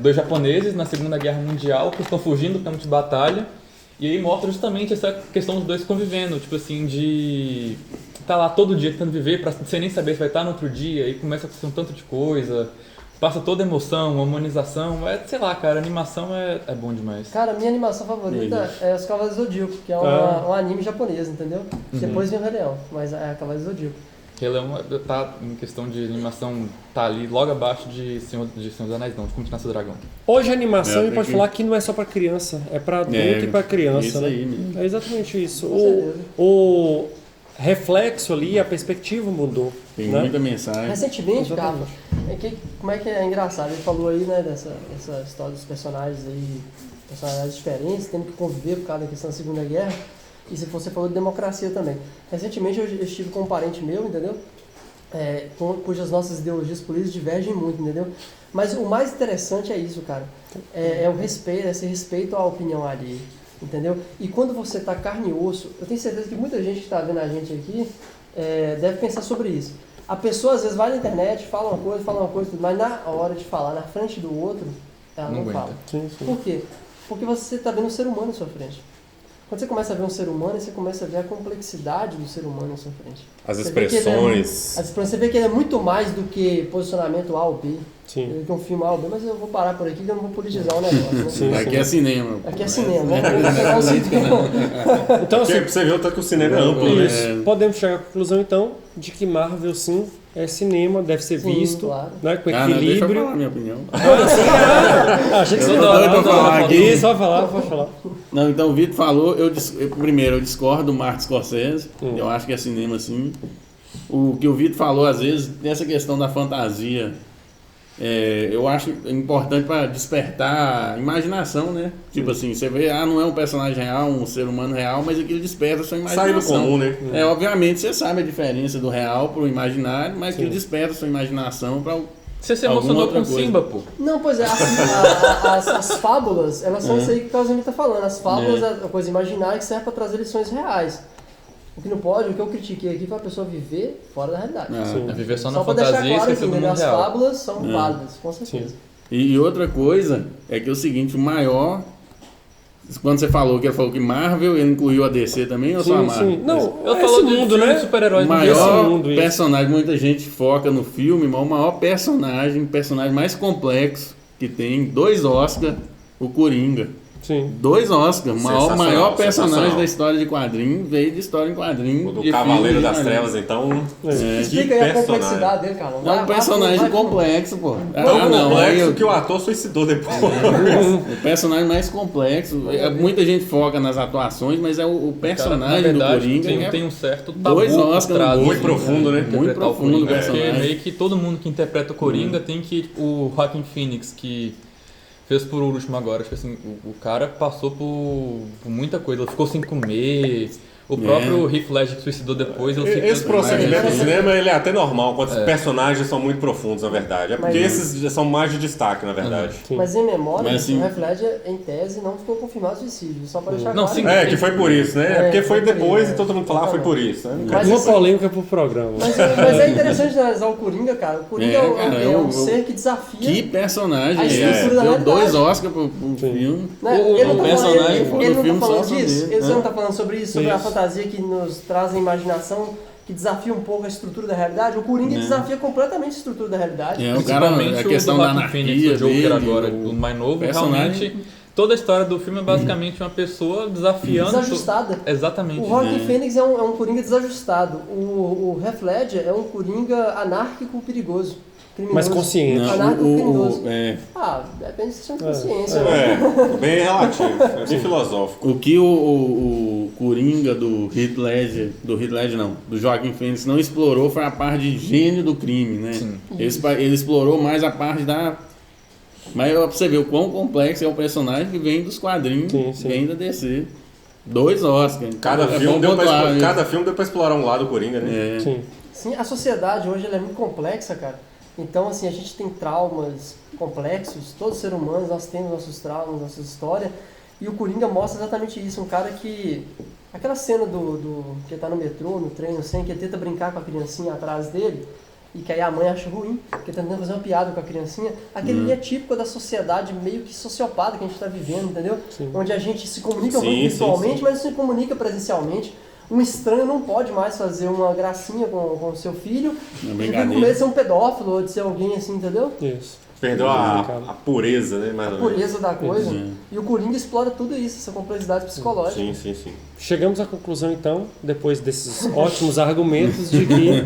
S3: dois japoneses na Segunda Guerra Mundial que estão fugindo do campo de batalha. E aí mostra justamente essa questão dos dois convivendo, tipo assim, de estar lá todo dia tentando viver, sem nem saber se vai estar no outro dia, e começa a acontecer um tanto de coisa, passa toda a emoção, a humanização, sei lá, cara, a animação é bom demais.
S4: Cara, minha animação favorita é Os Cavaleiros do Zodíaco, que é um anime japonês, entendeu? Depois vem o Rei Leão, mas é Cavaleiros do Zodíaco.
S3: Rei Leão tá, em questão de animação, tá ali logo abaixo de Senhor dos Anéis, não, de Como Nasce o Dragão.
S1: Hoje a animação, a gente pode
S5: que-
S1: falar que não é só para criança, é para adulto e para criança.
S5: isso
S1: né?
S5: aí mesmo.
S1: É exatamente isso.
S4: Com certeza.
S1: O reflexo ali, a perspectiva mudou.
S5: Tem
S1: né?
S5: muita mensagem.
S4: Recentemente, Rafa,
S1: Exatamente.
S4: como é que é engraçado? Ele falou aí, né, dessa história dos personagens aí, personalidades diferentes, tendo que conviver por causa da questão da Segunda Guerra. E se você falou de democracia também. Recentemente eu estive com um parente meu, entendeu? Cujas nossas ideologias políticas divergem muito, entendeu? Mas o mais interessante é isso, cara. É o respeito, esse respeito à opinião alheia, entendeu? E quando você tá carne e osso, eu tenho certeza que muita gente que está vendo a gente aqui deve pensar sobre isso. A pessoa às vezes vai na internet, fala uma coisa, mas na hora de falar na frente do outro, ela não
S3: Não aguenta.
S4: fala.
S1: Sim, sim.
S4: Por quê? Porque você está vendo um ser humano à sua frente. Quando você começa a ver um ser humano, você começa a ver a complexidade do ser humano na sua frente.
S2: As
S4: Você vê que
S2: expressões.
S4: você vê que ele é muito mais do que posicionamento A ou B.
S1: Sim.
S4: Ele tem um filme A ou B, mas eu vou parar por aqui que eu não vou politizar o negócio. Né?
S1: Sim.
S5: Aqui é cinema.
S4: Aqui é cinema, né? Vamos pegar o cinema.
S1: Então, assim,
S2: Pra você ver o tanto que o cinema é amplo, né?
S1: isso. Podemos chegar à conclusão, então, de que Marvel, sim, é cinema, deve ser
S4: Sim,
S1: visto,
S4: claro.
S1: né, com
S5: Deixa eu
S1: equilíbrio.
S5: falar a minha opinião.
S1: Achei que
S5: Eu
S1: você
S5: tô
S1: ia
S5: doido pra falar aqui.
S1: Isso, vai falar, pode falar.
S5: Não, então o Vitor falou, primeiro eu discordo do Martin Scorsese, eu acho que é cinema sim. O que o Vitor falou, às vezes, nessa questão da fantasia, eu acho importante para despertar a imaginação, né? Tipo assim, você vê, não é um personagem real, um ser humano real, mas aquilo desperta a sua imaginação.
S2: Sai do comum, né?
S5: Obviamente você sabe a diferença do real pro imaginário, mas aquilo desperta a sua imaginação para
S3: Você se
S5: alguma
S3: emocionou
S5: outra
S3: com
S5: coisa.
S3: Simba, pô.
S4: Não, pois é, as fábulas, elas são isso aí que o Casimiro tá falando. As fábulas é uma coisa imaginária que serve para trazer lições reais. O que não pode, o que eu critiquei aqui foi a pessoa viver fora da realidade.
S1: Sim.
S3: A viver só na
S4: Só para deixar
S3: fantasia e
S4: claro
S3: esquecer
S4: que
S3: do mundo
S4: as
S3: real.
S4: fábulas são válidas, com certeza.
S5: E outra coisa é que é o seguinte, o maior. Quando você falou que ele falou que Marvel, ele incluiu a DC também ou só a
S1: Sim,
S5: Marvel?
S1: sim. Não,
S3: Eu
S1: é
S3: falo
S1: esse
S3: de
S1: mundo,
S3: filme
S1: né?
S3: de super-heróis
S5: O
S3: no
S5: maior
S1: Esse mundo, isso.
S5: personagem, muita gente foca no filme, mas o maior personagem mais complexo que tem, 2 Oscars, o Coringa.
S1: Sim.
S5: 2 Oscars, o maior
S2: Sensacional,
S5: personagem
S2: sensacional.
S5: da história de quadrinho, veio de história em quadrinho.
S2: O do
S5: de
S2: Cavaleiro
S5: filme de
S2: das
S5: quadrinho.
S2: Trevas, então.
S4: Explica aí a complexidade dele, cara.
S5: É um personagem complexo, pô.
S2: Tão
S5: Aí
S2: complexo
S5: eu-
S2: que o ator suicidou depois.
S5: O personagem mais complexo. Muita gente foca nas atuações, mas é o
S3: Cara,
S5: personagem
S3: na verdade,
S5: do Coringa.
S3: tem,
S5: que é
S3: tem um certo tabu
S5: 2
S3: por
S5: Oscars
S3: trás,
S5: no
S2: Muito
S3: assim,
S2: profundo, né?
S3: interpretar
S5: Muito profundo
S3: o
S5: o
S3: Coringa. Porque
S5: personagem.
S3: meio que todo mundo que interpreta o Coringa tem que, tipo, o Joaquin Phoenix, que fez por último agora, tipo assim, o cara passou por muita coisa, ele ficou sem comer. O próprio Heath Ledger que suicidou depois, ele fica...
S2: Esse procedimento no cinema ele é até normal quando os
S3: É.
S2: personagens são muito profundos, na verdade. É porque esses são mais de destaque, na verdade.
S4: Mas em memória,
S5: Mas, assim,
S4: o Heath Ledger, em tese, não ficou confirmado suicídio. Só para deixar
S3: Não,
S4: claro.
S3: sim.
S2: É, que foi por isso, né? É porque foi
S4: foi por
S2: depois
S4: isso,
S2: e todo mundo falava foi por isso. Né?
S4: Mas
S1: Uma
S4: assim,
S1: polêmica pro programa.
S4: Mas é interessante analisar o Coringa, cara. O Coringa é um ser que desafia.
S5: Que personagem
S4: A
S5: é
S4: estrutura
S5: esse?
S4: da
S5: Deu
S4: realidade.
S5: 2 Oscars pro filme.
S4: Né?
S5: O
S4: Ele não tá
S5: personagem
S4: falando,
S5: foi
S4: ele
S5: no
S4: não
S5: filme
S4: tá
S5: só
S4: falando
S5: sobre
S4: disso?
S5: ele,
S4: Ele
S5: né?
S4: não tá falando sobre isso, sobre a
S1: Isso.
S4: fantasia que nos traz a imaginação, que desafia um pouco a estrutura da realidade. O Coringa desafia completamente a estrutura da realidade.
S5: É, o cara,
S3: Principalmente
S5: a questão
S3: o
S5: da
S3: Joaquin
S5: anarquia
S3: Phoenix, o Joker
S5: dele,
S3: agora,
S5: o
S3: o mais novo,
S5: personagem-
S3: realmente... Toda a história do filme é basicamente uma pessoa desafiando...
S4: Desajustada.
S3: Exatamente.
S4: O Joaquin Phoenix é um Coringa desajustado. O Heath Ledger é um Coringa anárquico perigoso. Criminoso.
S1: Mas consciente.
S5: Não,
S4: Anarco-criminoso.
S5: é,
S4: Depende de questão de consciência. né?
S2: É, bem relativo, é bem filosófico.
S5: o que o Coringa do Heath Ledger, do Joaquin Phoenix não explorou foi a parte de gênio do crime, né?
S3: Sim.
S5: Ele explorou mais a parte da... Mas pra você ver o quão complexo é o personagem que vem dos quadrinhos,
S1: Sim, sim.
S5: vem da DC. 2 Oscars.
S2: Cada
S5: É
S2: filme
S5: bom
S2: deu pra
S5: pontuar,
S2: explorar,
S5: né?
S2: cada filme deu pra explorar um lado do Coringa, né?
S5: É.
S1: Sim.
S4: Sim, a sociedade hoje ela é muito complexa, cara. Então, assim, a gente tem traumas complexos, todos os seres humanos, nós temos nossos traumas, nossa história, e o Coringa mostra exatamente isso, um cara que... Aquela cena que ele tá no metrô, no trem, não sei, que ele tenta brincar com a criancinha atrás dele, e que aí a mãe acha ruim, que ele tá tentando fazer uma piada com a criancinha, aquele ali é típico da sociedade meio que sociopata que a gente tá vivendo, entendeu?
S1: Sim.
S4: Onde a gente se comunica
S2: Sim,
S4: muito
S2: sim,
S4: virtualmente,
S2: sim.
S4: mas não se comunica presencialmente. Um estranho não pode mais fazer uma gracinha com o seu filho,
S5: Uma
S4: ele fica com
S5: brincadeira.
S4: medo de ser um pedófilo ou de ser alguém assim, entendeu?
S1: Isso.
S2: Perdeu a pureza, né? Mais
S4: A
S2: ou menos.
S4: pureza da coisa. E o Coringa explora tudo isso, essa complexidade psicológica.
S2: Sim, sim, sim.
S1: Chegamos à conclusão, então, depois desses ótimos argumentos, de que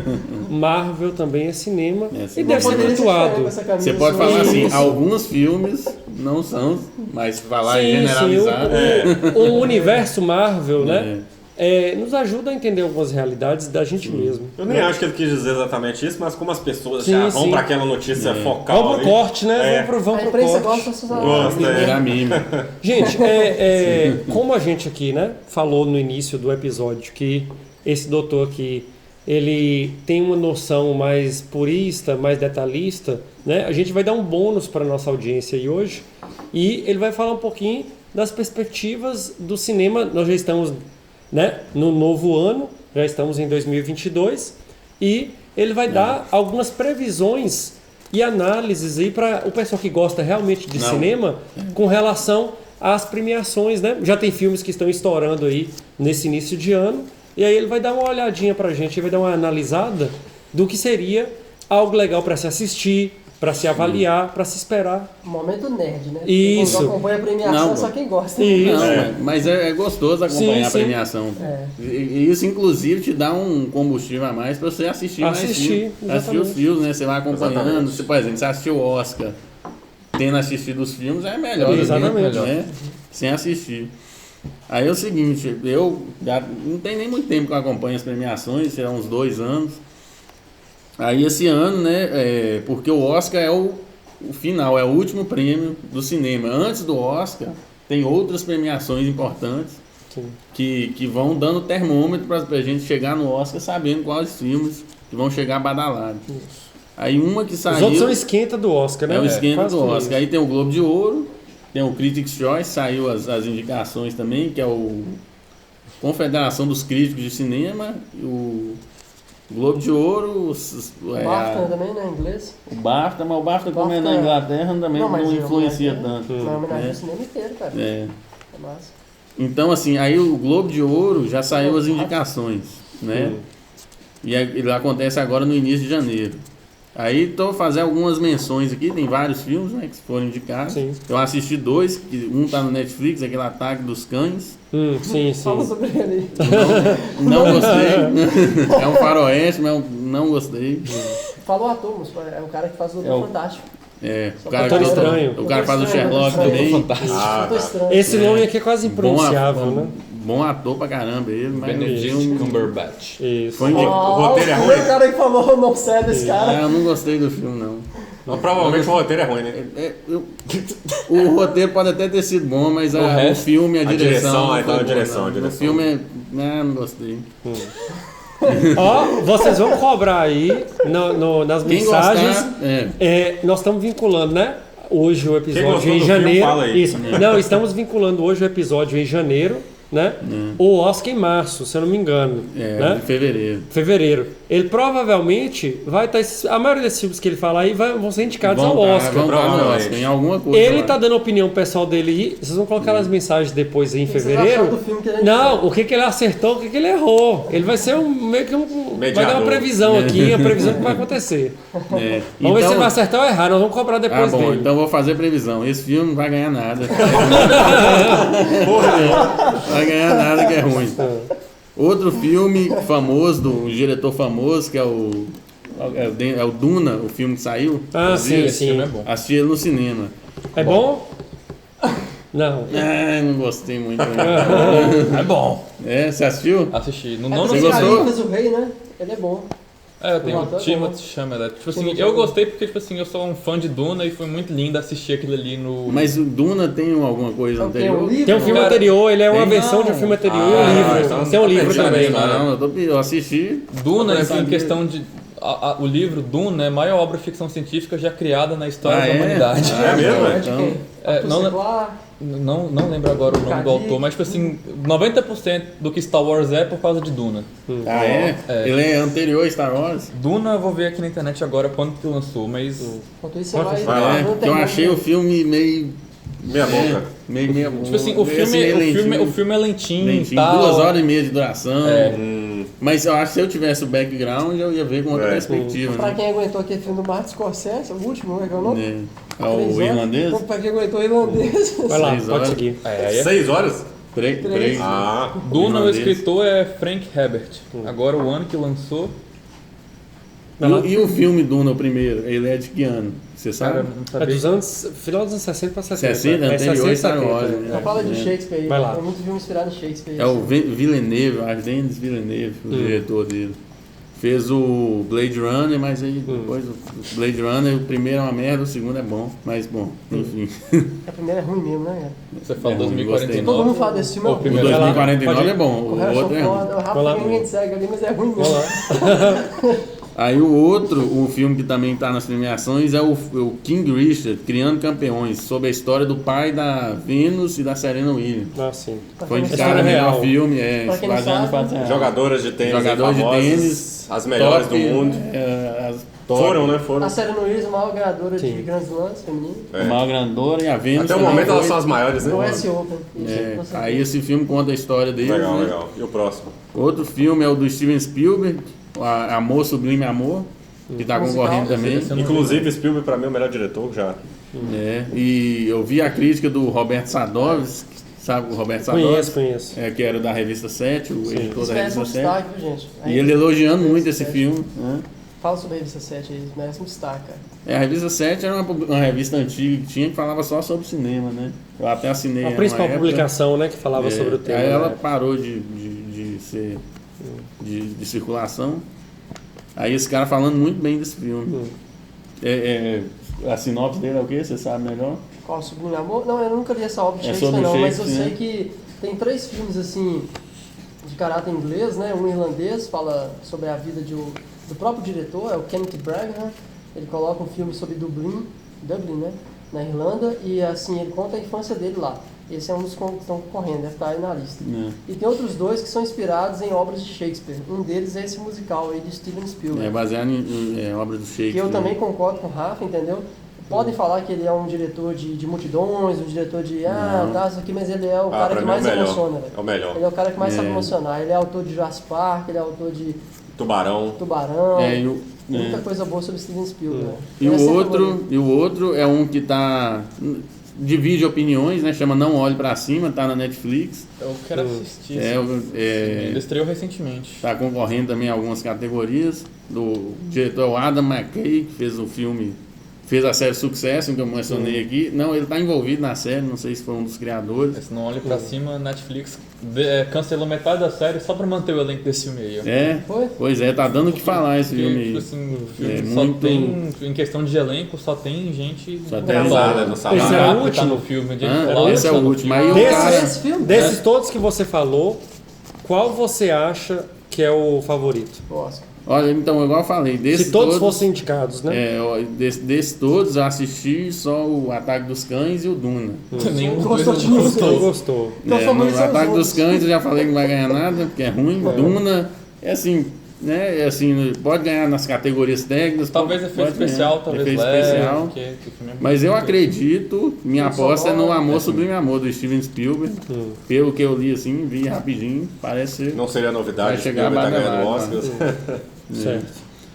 S1: Marvel também é cinema
S5: É
S1: e
S5: cinema.
S1: deve ser
S4: Poderia ser
S1: cultuado.
S4: com essa camisa
S5: Você pode
S4: sua.
S5: falar assim, alguns filmes não são, mas falar em generalizar...
S1: o universo Marvel, né? Nos ajuda a entender algumas realidades da gente mesmo.
S2: Eu nem acho que ele quis dizer exatamente isso, mas como as pessoas
S1: Sim,
S2: já
S1: sim.
S2: vão pra aquela notícia focal.
S1: Vamos pro
S2: ali.
S1: corte, né?
S2: É.
S1: Vamos
S4: A
S1: pro
S4: imprensa
S1: corte.
S4: gosta de
S2: Gosta, é.
S5: Virar mime.
S1: Gente, como a gente aqui, né, falou no início do episódio que esse doutor aqui, ele tem uma noção mais purista, mais detalhista, né? A gente vai dar um bônus para nossa audiência aí hoje e ele vai falar um pouquinho das perspectivas do cinema. Nós já estamos, né, no novo ano, já estamos em 2022 e ele vai dar algumas previsões e análises aí para o pessoal que gosta realmente de cinema com relação as premiações, né? Já tem filmes que estão estourando aí nesse início de ano, e aí ele vai dar uma olhadinha pra gente, vai dar uma analisada do que seria algo legal para se assistir, para se avaliar, para se esperar.
S4: Momento nerd, né?
S1: Isso.
S4: Quem acompanha a premiação
S5: Não,
S4: é só quem gosta.
S1: Isso.
S5: Não, mas é gostoso acompanhar a
S1: Sim.
S5: premiação.
S4: É.
S5: E isso, inclusive, te dá um combustível a mais para você assistir mais filmes. Assistir os
S1: exatamente.
S5: filmes, né? Você vai acompanhando.
S2: Exatamente.
S5: Você, por exemplo, você assistiu o Oscar, tendo assistido os filmes, é melhor.
S1: Exatamente.
S5: Né? Sem assistir. Aí é o seguinte, eu já não tem nem muito tempo que eu acompanho as premiações, será uns 2 anos. Aí esse ano, né, porque o Oscar é o final, é o último prêmio do cinema. Antes do Oscar, tem outras premiações importantes que vão dando termômetro para a gente chegar no Oscar sabendo quais filmes que vão chegar badalados. Aí uma que saiu...
S1: Os outros são esquenta do Oscar, né?
S5: É o esquenta
S1: quase
S5: do
S1: tudo
S5: Oscar.
S1: isso.
S5: Aí tem o Globo de Ouro, tem o Critics' Choice, saiu as indicações também, que é o Confederação dos Críticos de Cinema, o Globo de Ouro,
S4: BAFTA também, né? Em inglês.
S5: o BAFTA, mas o BAFTA, como é na
S4: BAFTA
S5: Inglaterra, também
S4: Não, mas
S5: não
S4: é
S5: influencia
S4: homenagem,
S5: tanto.
S4: É uma homenagem
S5: né?
S4: ao cinema inteiro, cara.
S5: É.
S4: É massa.
S5: Então, assim, aí o Globo de Ouro já saiu as indicações, né? E ele acontece agora no início de janeiro. Aí estou fazendo algumas menções aqui, tem vários filmes, né, que foram indicados.
S1: Sim.
S5: Eu assisti 2, que um tá no Netflix, aquele Ataque dos Cães.
S1: Sim,
S4: Fala
S1: sim.
S4: sobre ele.
S5: Não gostei. É um faroeste, mas eu não gostei.
S4: Fala o ator, moço. É o cara que faz o
S5: É o-
S4: Fantástico.
S5: O cara,
S1: Doutor Estranho.
S5: o cara faz o
S4: Doutor
S5: Sherlock
S4: Estranho.
S5: também.
S3: Fantástico.
S4: Doutor Estranho.
S1: Esse nome aqui é quase impronunciável,
S5: bom,
S1: né?
S5: Bom ator pra caramba ele, mas no
S3: Benedict
S5: filme...
S3: Cumberbatch.
S1: Isso.
S5: Foi
S2: O roteiro é
S4: o
S2: ruim?
S4: primeiro cara que falou o nome sério desse cara.
S5: Eu não gostei do filme, não.
S2: Mas provavelmente o roteiro é ruim, né?
S5: O roteiro pode até ter sido bom, mas
S3: O
S5: o
S3: resto?
S5: filme, a direção.
S2: direção,
S5: não
S2: então,
S5: foi
S2: a
S5: boa,
S2: direção,
S5: não.
S2: a direção.
S5: O filme não gostei.
S1: Ó, vocês vão cobrar aí nas
S5: Quem
S1: mensagens.
S5: gostar,
S1: Nós estamos vinculando, né? Hoje o
S2: Quem
S1: episódio
S2: gostou
S1: em
S2: do filme,
S1: janeiro.
S2: fala aí.
S1: Isso. Não, estamos vinculando hoje o episódio em janeiro, né? O Oscar em março, se eu não me engano. né?
S5: de fevereiro.
S1: Fevereiro. Ele provavelmente vai estar. A maioria desses filmes que ele fala aí vão ser indicados ao Oscar.
S5: Vão dar no
S2: provavelmente.
S5: Oscar, em alguma coisa.
S1: Ele
S5: lá.
S1: tá dando a opinião pessoal dele aí. Vocês vão colocar nas mensagens depois aí em
S4: O que vocês
S1: fevereiro.
S4: acharam do filme que ele
S1: Não, o que ele acertou, o que ele errou. Ele vai ser meio que vai dar
S2: Mediador.
S1: uma previsão aqui, a previsão do que vai acontecer.
S5: É.
S1: Vamos ver se
S5: Então-
S1: ele vai acertar ou errar. Nós vamos cobrar depois
S5: bom,
S1: dele.
S5: então eu vou fazer previsão. Esse filme não vai ganhar nada. Vai ganhar nada que é ruim. Outro filme famoso, do diretor famoso, que é o Duna, o filme que saiu.
S1: Ah, sim,
S3: Esse filme é
S1: sim.
S3: bom.
S5: Assisti ele no cinema.
S1: É bom? Não.
S5: Não gostei muito. Não.
S3: É bom.
S5: Você assistiu?
S3: Assisti. No
S4: É
S3: nono
S5: Você
S4: esse cara
S5: gostou?
S4: que fez o rei, né? Ele é bom.
S3: Eu tenho
S4: O
S3: o
S4: ator é
S3: Timothée Chalamet. Tipo assim,
S4: Timothée
S3: eu
S4: Chalamet.
S3: gostei porque, tipo assim, eu sou um fã de Duna e foi muito lindo assistir aquilo ali no...
S5: Mas o Duna tem alguma coisa
S4: Então, tem um
S5: anterior?
S4: livro.
S1: Tem um filme
S3: Cara,
S1: anterior, ele é uma
S5: tem-
S1: versão de um filme anterior e um
S2: Ah,
S1: livro.
S2: então
S1: Tem um
S2: tá
S1: livro
S2: pensando
S1: também.
S2: aí, né?
S5: Não, eu assisti.
S3: Duna,
S5: Eu
S3: em
S5: sabia.
S3: questão de... o livro Duna é a maior obra de ficção científica já criada na história da
S5: é?
S3: humanidade.
S2: É mesmo?
S4: É de
S5: Então,
S4: quem? Arthur
S3: não-
S4: C. Clarke.
S3: Não lembro agora o nome do
S4: Cadê?
S3: autor, mas tipo assim, 90% do que Star Wars é por causa de Duna.
S5: É? Ele é anterior a Star Wars?
S3: Duna eu vou ver aqui na internet agora quando que lançou, mas...
S4: Enquanto isso, você vai...
S2: Vai lá.
S4: não
S5: Que
S4: tem
S5: eu
S4: muito-
S5: achei o filme meio...
S2: Meia boca.
S5: Meio
S3: Tipo assim, o filme é lentinho e
S5: lentinho,
S3: tal.
S5: 2h30 de duração.
S3: É.
S5: Mas eu acho que se eu tivesse o background, eu ia ver com outra
S2: É.
S5: perspectiva.
S4: Pra
S5: Né?
S4: quem aguentou aquele filme do Martin Scorsese, o último, como é que é o nome?
S5: É o
S4: 3 horas.
S5: irlandês?
S4: Então, pra quem aguentou o irlandês.
S1: Vai lá,
S5: 6
S1: pode
S5: horas.
S1: seguir.
S2: 6 horas?
S5: Três.
S2: Ah,
S3: Duna, o
S5: irlandês.
S3: escritor é Frank Herbert. Agora o ano que lançou,
S5: E o filme Duna, o primeiro, ele é de que ano? Você sabe?
S3: cara, não
S1: É
S3: sabia.
S1: dos anos. Final dos anos 60 para 70.
S5: 60,
S1: é
S5: anterior a Star
S1: 70,
S5: Wars.
S1: é.
S5: Né?
S4: Só fala de Shakespeare aí.
S1: Vai lá.
S4: Tem muito filme inspirado em Shakespeare.
S5: É o Villeneuve, Ardennes Villeneuve, o diretor dele. Fez o Blade Runner, mas aí depois o Blade Runner, o primeiro é uma merda, o segundo é bom. Mas bom, enfim.
S4: A primeira é ruim mesmo, né, cara?
S3: Você fala
S5: É ruim,
S3: 2049.
S4: Todo mundo fala desse filme.
S3: Ou
S4: é
S5: O
S3: primeiro.
S5: 2049 é bom,
S4: O
S5: o
S4: Harrison
S5: outro é
S4: Ford,
S5: ruim.
S4: o
S1: Vai lá.
S4: Rafa ninguém segue ali, mas é ruim
S1: Vai
S4: mesmo.
S1: lá.
S5: Aí o outro, o filme que também está nas premiações é o King Richard, Criando Campeões, sobre a história do pai da Venus e da Serena Williams.
S1: Ah, sim.
S5: Foi
S4: quem
S5: indicado
S1: História
S5: o melhor
S1: real.
S5: filme,
S4: Pra quem não
S5: baseado no
S4: sabe,
S5: fato real.
S2: jogadoras de tênis
S5: Jogadores de
S2: famosas,
S5: tênis,
S2: as melhores
S5: top,
S2: do mundo.
S5: As
S2: Foram, né? Foram.
S4: A Serena Williams é a maior ganhadora
S1: Sim.
S4: de Grand Slams feminino.
S5: A maior grandona e a Venus.
S2: Até o
S5: também
S2: momento elas
S5: foi.
S2: são as maiores, né?
S4: Do US Open.
S5: Aí esse filme conta a história dele.
S2: Legal,
S5: né?
S2: legal. E o próximo?
S5: Outro filme é o do Steven Spielberg, Amor Sublime Amor, que está
S4: Musical.
S5: concorrendo também.
S3: Esse eu não
S2: Inclusive, Spielberg, pra mim, é o melhor diretor já.
S5: E eu vi a crítica do Roberto Sadovski, sabe o Roberto Sadovski?
S1: Conheço.
S5: Que era da revista 7, o editor
S4: Isso
S5: da
S4: merece
S5: revista
S4: um
S5: 7.
S4: destaque, viu, gente?
S5: E ele elogiando muito esse filme. Né?
S4: Fala sobre a revista 7 aí, merece um destaque, cara.
S5: A revista 7 era uma revista antiga que tinha que falava só sobre cinema, né? Eu até assinei
S1: A
S5: ela
S1: principal
S5: uma época.
S1: publicação, né, que falava sobre o tema.
S5: Aí ela
S1: né?
S5: parou de ser de circulação. Aí esse cara falando muito bem desse filme. A sinopse dele é o quê? Você sabe melhor?
S4: Qual, Sublime Amor? Não, eu nunca li essa obra de
S5: É
S4: Shakespeare,
S5: sobre
S4: não, mas eu
S5: Shakespeare,
S4: sei que tem 3 filmes, assim, de caráter inglês, né? Um irlandês, fala sobre a vida do próprio diretor, é o Kenneth Branagh. Ele coloca um filme sobre Dublin, né? Na Irlanda, e assim, ele conta a infância dele lá. Esse é um dos que estão concorrendo, deve estar aí na lista. E tem outros 2 que são inspirados em obras de Shakespeare. Um deles é esse musical aí de Steven Spielberg.
S5: É baseado em obra do Shakespeare.
S4: Que eu também concordo com o Rafa, entendeu? Podem falar que ele é um diretor de multidões, um diretor de tá, isso aqui, mas ele é o cara
S2: pra
S4: que
S2: mim é
S4: mais
S2: o melhor.
S4: emociona, velho.
S2: É o melhor.
S4: Ele é o cara que mais sabe emocionar. Ele é autor de Jurassic Park, ele é autor de
S2: Tubarão.
S4: Tubarão.
S5: E
S4: Muita coisa boa sobre Steven Spielberg. Né?
S5: E
S4: Ele é sempre
S5: o outro é um que divide opiniões, né? Chama Não Olhe Pra Cima, tá na Netflix.
S3: Eu quero assistir.
S5: Ele
S3: estreou recentemente.
S5: Está concorrendo também em algumas categorias. Do diretor Adam McKay, que fez o filme, fez a série Sucesso, que eu mencionei aqui. Não, ele está envolvido na série, não sei se foi um dos criadores.
S3: Se não olha pra cima, Netflix cancelou metade da série só pra manter o elenco desse filme aí. Ó.
S4: Foi?
S5: Pois é, tá dando o que falar esse filme
S3: Tipo
S5: aí.
S3: assim, o filme
S5: É
S3: só
S5: muito-
S3: tem, em questão de elenco, só tem gente
S5: Só tem
S2: Pesada no salário.
S1: Esse é o
S3: que tá
S1: último?
S3: no filme.
S5: Esse é o último. Aí o
S1: Desses-
S5: cara...
S4: Esse filme?
S1: Desses todos que você falou, qual você acha que é o favorito?
S4: Oscar.
S5: Olha, então, igual eu falei,
S1: Se todos fossem indicados, né?
S5: desses todos, eu assisti só o Ataque dos Cães e o Duna.
S3: Nenhum dos
S4: Gostou
S3: dois
S4: de
S3: eu
S4: música?
S1: Não gostou.
S4: Então,
S5: No
S4: favorito são os
S5: Ataque dos
S4: outros.
S5: Cães eu já falei que não vai ganhar nada, porque é ruim. Duna, é assim, né? É assim, pode ganhar nas categorias técnicas.
S3: Talvez
S5: pode
S3: efeito
S5: ganhar.
S3: especial, talvez
S5: Efeito
S3: leve,
S5: especial.
S3: porque o filme é
S5: Mas eu
S3: muito-
S5: acredito, minha aposta é no
S4: sonoro,
S5: Amor Sublime Amor, do Steven Spielberg. Pelo que eu li assim, vi rapidinho, parece ser.
S2: Não seria novidade,
S5: Vai chegar
S2: Spielberg tá
S5: a
S2: ganhando
S5: badalada,
S2: Oscars.
S1: Certo.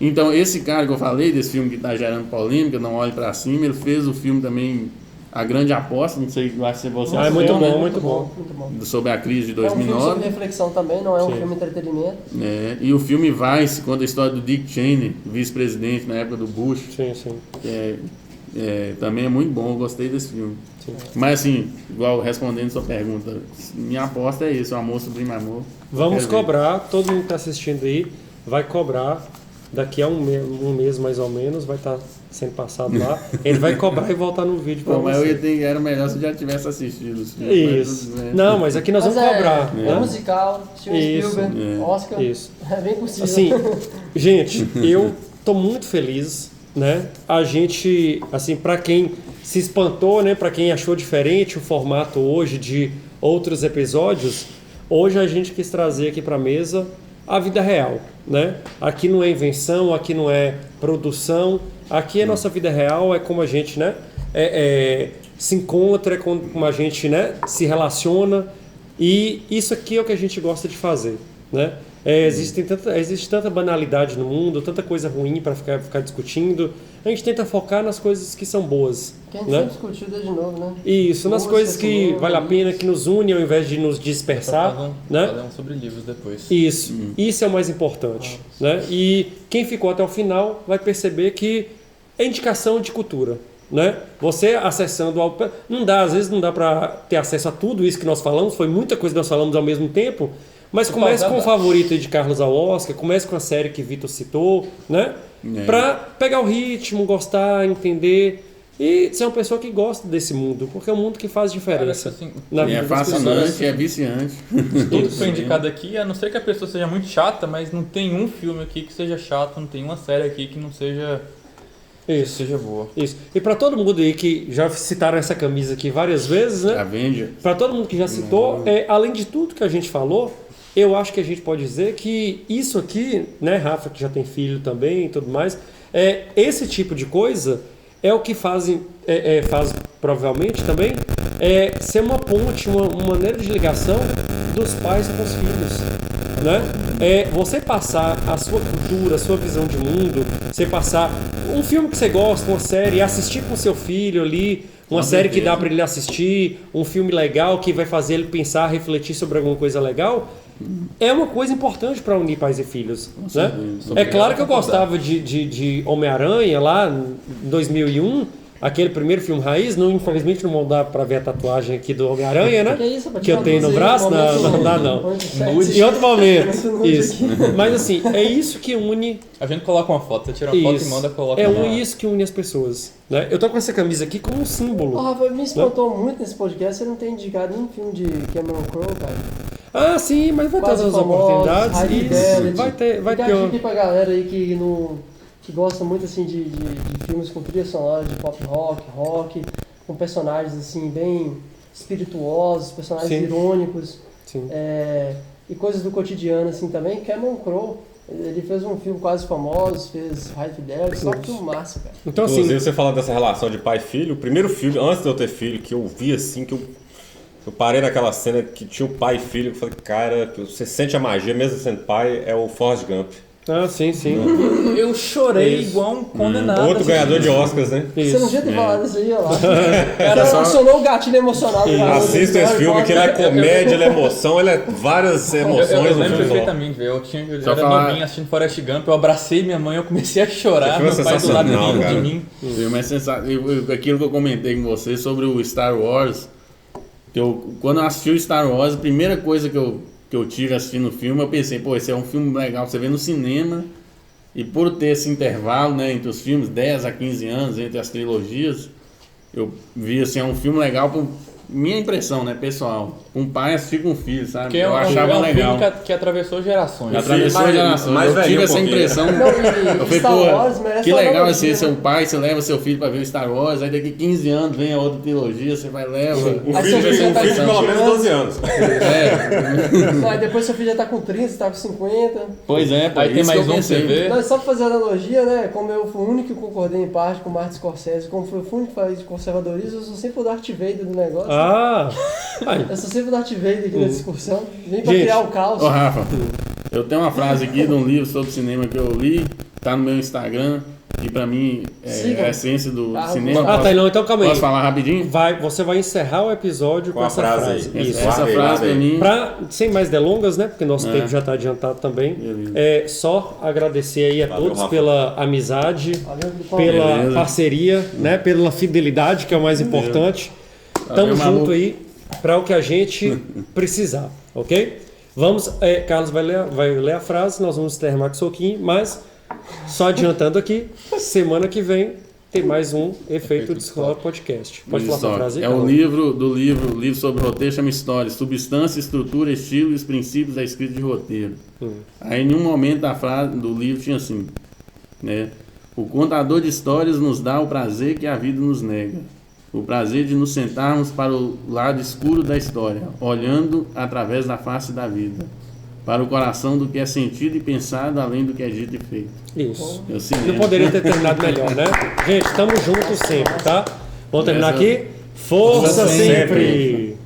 S5: Então, esse cara que eu falei, desse filme que está gerando polêmica, Não Olhe Pra Cima, ele fez o filme também A Grande Aposta, não sei, acho que você
S1: Ah, é muito
S5: assistiu,
S1: bom,
S5: né?
S1: muito bom.
S4: Muito bom.
S5: Sobre a crise de
S4: É um filme
S5: 2009.
S4: sobre reflexão também, não é um
S1: Sim.
S4: filme entretenimento.
S5: Né? E o filme Vice conta a história do Dick Cheney, vice-presidente na época do Bush.
S1: Sim, sim.
S5: Também é muito bom, eu gostei desse filme.
S1: Sim.
S5: Mas assim, igual respondendo sua pergunta, minha aposta é isso, o Amor Sublime Amor.
S1: Vamos
S5: Quero ver.
S1: cobrar, todo mundo que está assistindo aí vai cobrar. Daqui a um mês mais ou menos, vai estar sendo passado lá. Ele vai cobrar e voltar no vídeo para
S5: Pô, mas eu ia
S1: você.
S5: ter, era melhor se eu já tivesse assistido os filmes.
S1: Isso.
S5: Mas, né?
S1: Não, mas aqui nós
S4: Mas
S1: vamos cobrar.
S4: é
S1: né?
S4: musical, Steven
S1: Isso.
S4: Spielberg, Oscar,
S1: Isso.
S4: é bem possível.
S1: Assim, gente, eu tô muito feliz, né? A gente, assim, para quem se espantou, né? Para quem achou diferente o formato hoje de outros episódios, hoje a gente quis trazer aqui para mesa a vida real, né? Aqui não é invenção, aqui não é produção, aqui é nossa vida real, é como a gente, né? Se encontra, é como a gente, né? Se relaciona, e isso aqui é o que a gente gosta de fazer, né? Existe tanta banalidade no mundo, tanta coisa ruim para ficar discutindo. A gente tenta focar nas coisas que são boas,
S4: Que a gente
S1: né?
S4: sempre discutiu desde novo, né?
S1: Isso, nas
S4: Música,
S1: coisas que
S4: cinema,
S1: vale a pena, que nos une ao invés de nos dispersar, né?
S3: Fazer um sobre livros depois.
S1: Isso é o mais importante, né? E quem ficou até o final vai perceber que é indicação de cultura, né? Você acessando ao... às vezes não dá para ter acesso a tudo isso que nós falamos, foi muita coisa que nós falamos ao mesmo tempo, mas comece com o favorito de Carlos ao Oscar, comece com a série que Vitor citou, né? Para pegar o ritmo, gostar, entender e ser uma pessoa que gosta desse mundo, porque é um mundo que faz diferença.
S3: Assim,
S1: na
S5: É
S1: vida das pessoas.
S5: fascinante, é viciante.
S3: tudo que foi indicado aqui, a não ser que a pessoa seja muito chata, mas não tem um filme aqui que seja chato, não tem uma série aqui que não seja,
S1: Isso.
S3: seja boa.
S1: Isso. E para todo mundo aí que já citaram essa camisa aqui várias vezes, né?
S5: Avenger.
S1: Para todo mundo que já citou, além de tudo que a gente falou, eu acho que a gente pode dizer que isso aqui, né, Rafa, que já tem filho também e tudo mais, esse tipo de coisa é o que faz provavelmente também ser uma ponte, uma maneira de ligação dos pais com os filhos, né? Você passar a sua cultura, a sua visão de mundo, você passar um filme que você gosta, uma série, assistir com seu filho ali, uma série que dá para ele assistir, um filme legal que vai fazer ele pensar, refletir sobre alguma coisa legal, é uma coisa importante para unir pais e filhos, né? É claro que eu gostava de Homem-Aranha lá em 2001, aquele primeiro filme raiz. Infelizmente não vão dar para ver a tatuagem aqui do Homem-Aranha, né? Que eu tenho no braço, não dá não. Em outro momento, isso. Mas assim, é isso que une.
S3: A gente coloca uma foto, você tira uma foto e manda, coloca
S1: isso que une as pessoas, né? Eu tô com essa camisa aqui como um símbolo.
S4: Rafa, me espantou muito nesse podcast, você não tem indicado nenhum filme de Cameron Crowe, cara.
S1: Ah, sim, mas vai ter as oportunidades. Vai ter.
S4: Aqui pra galera aí que gosta muito assim de filmes com trilha sonora de pop rock, com personagens assim bem espirituosos, personagens irônicos, e coisas do cotidiano assim também. Cameron Crowe, ele fez um filme quase famoso, fez High Fidelity, só um filme massa, cara.
S2: Então, inclusive, você fala dessa relação de pai e filho, o primeiro filho, antes de eu ter filho, que eu vi assim, que eu parei naquela cena que tinha o pai e filho, eu falei, cara, você sente a magia mesmo sendo pai, é o Forrest Gump.
S1: Ah, sim.
S3: Eu chorei igual um condenado.
S2: Outro ganhador de Oscars, né?
S4: Você não devia ter falado isso aí, ó lá. Cara, emocionou o gatilho emocional.
S2: Assista esse filme, que ele é comédia, ele é emoção, ele é várias emoções.
S3: Eu lembro perfeitamente, eu era novinho assistindo Forrest Gump, eu abracei minha mãe, eu comecei a chorar, meu pai do lado de mim.
S5: Aquilo que eu comentei com você sobre o Star Wars, quando eu assisti o Star Wars, a primeira coisa que eu tive assistindo o filme, eu pensei, esse é um filme legal, você vê no cinema, e por ter esse intervalo, né, entre os filmes, 10 a 15 anos, entre as trilogias, eu vi, assim, é um filme legal, minha impressão, né, pessoal, um pai assistir com um filho, sabe?
S3: Que eu achava legal. Filme que atravessou gerações.
S5: Eu tive essa impressão. Eu falei, que legal assim, seu pai, você leva seu filho pra ver o Star Wars, aí daqui 15 anos vem a outra trilogia, você vai leva.
S2: O filho de pelo menos 12 anos.
S4: Aí depois seu filho já tá com 30, você tá com 50.
S5: Pois é,
S3: aí tem mais um você vê.
S4: Mas só pra fazer analogia, né, como eu fui o único que concordei em parte com o Martin Scorsese, como foi o único que faz conservadorismo, eu sou sempre o Darth Vader do negócio. Eu sou sempre o Darth Vader aqui na discussão. Vem pra criar o caos.
S5: Ô Rafa, eu tenho uma frase aqui de um livro sobre cinema que eu li, tá no meu Instagram, que pra mim é a essência do cinema.
S1: Então calma aí.
S5: Posso falar rapidinho?
S1: Você vai encerrar o episódio com essa frase.
S5: Isso. Essa frase pra mim.
S1: Sem mais delongas, né? Porque nosso tempo já tá adiantado também. Só agradecer aí a todos pela amizade, pela parceria, né? Pela fidelidade, que é o mais importante. Tamo junto aí para o que a gente precisar, ok? Vamos, Carlos vai ler a frase, nós vamos terminar com o soquinho, mas só adiantando aqui, semana que vem tem mais um Efeito de Escola Podcast. Pode falar a frase aí?
S5: É o livro sobre roteiro, chama História, Substância, Estrutura, Estilo e os Princípios da Escrita de Roteiro. Aí em um momento da frase do livro tinha assim, né? O contador de histórias nos dá o prazer que a vida nos nega. O prazer de nos sentarmos para o lado escuro da história, olhando através da face da vida, para o coração do que é sentido e pensado, além do que é dito e feito.
S1: Isso. Não poderia ter terminado melhor, né? Gente, estamos juntos sempre, tá? Vamos terminar aqui? Força sempre!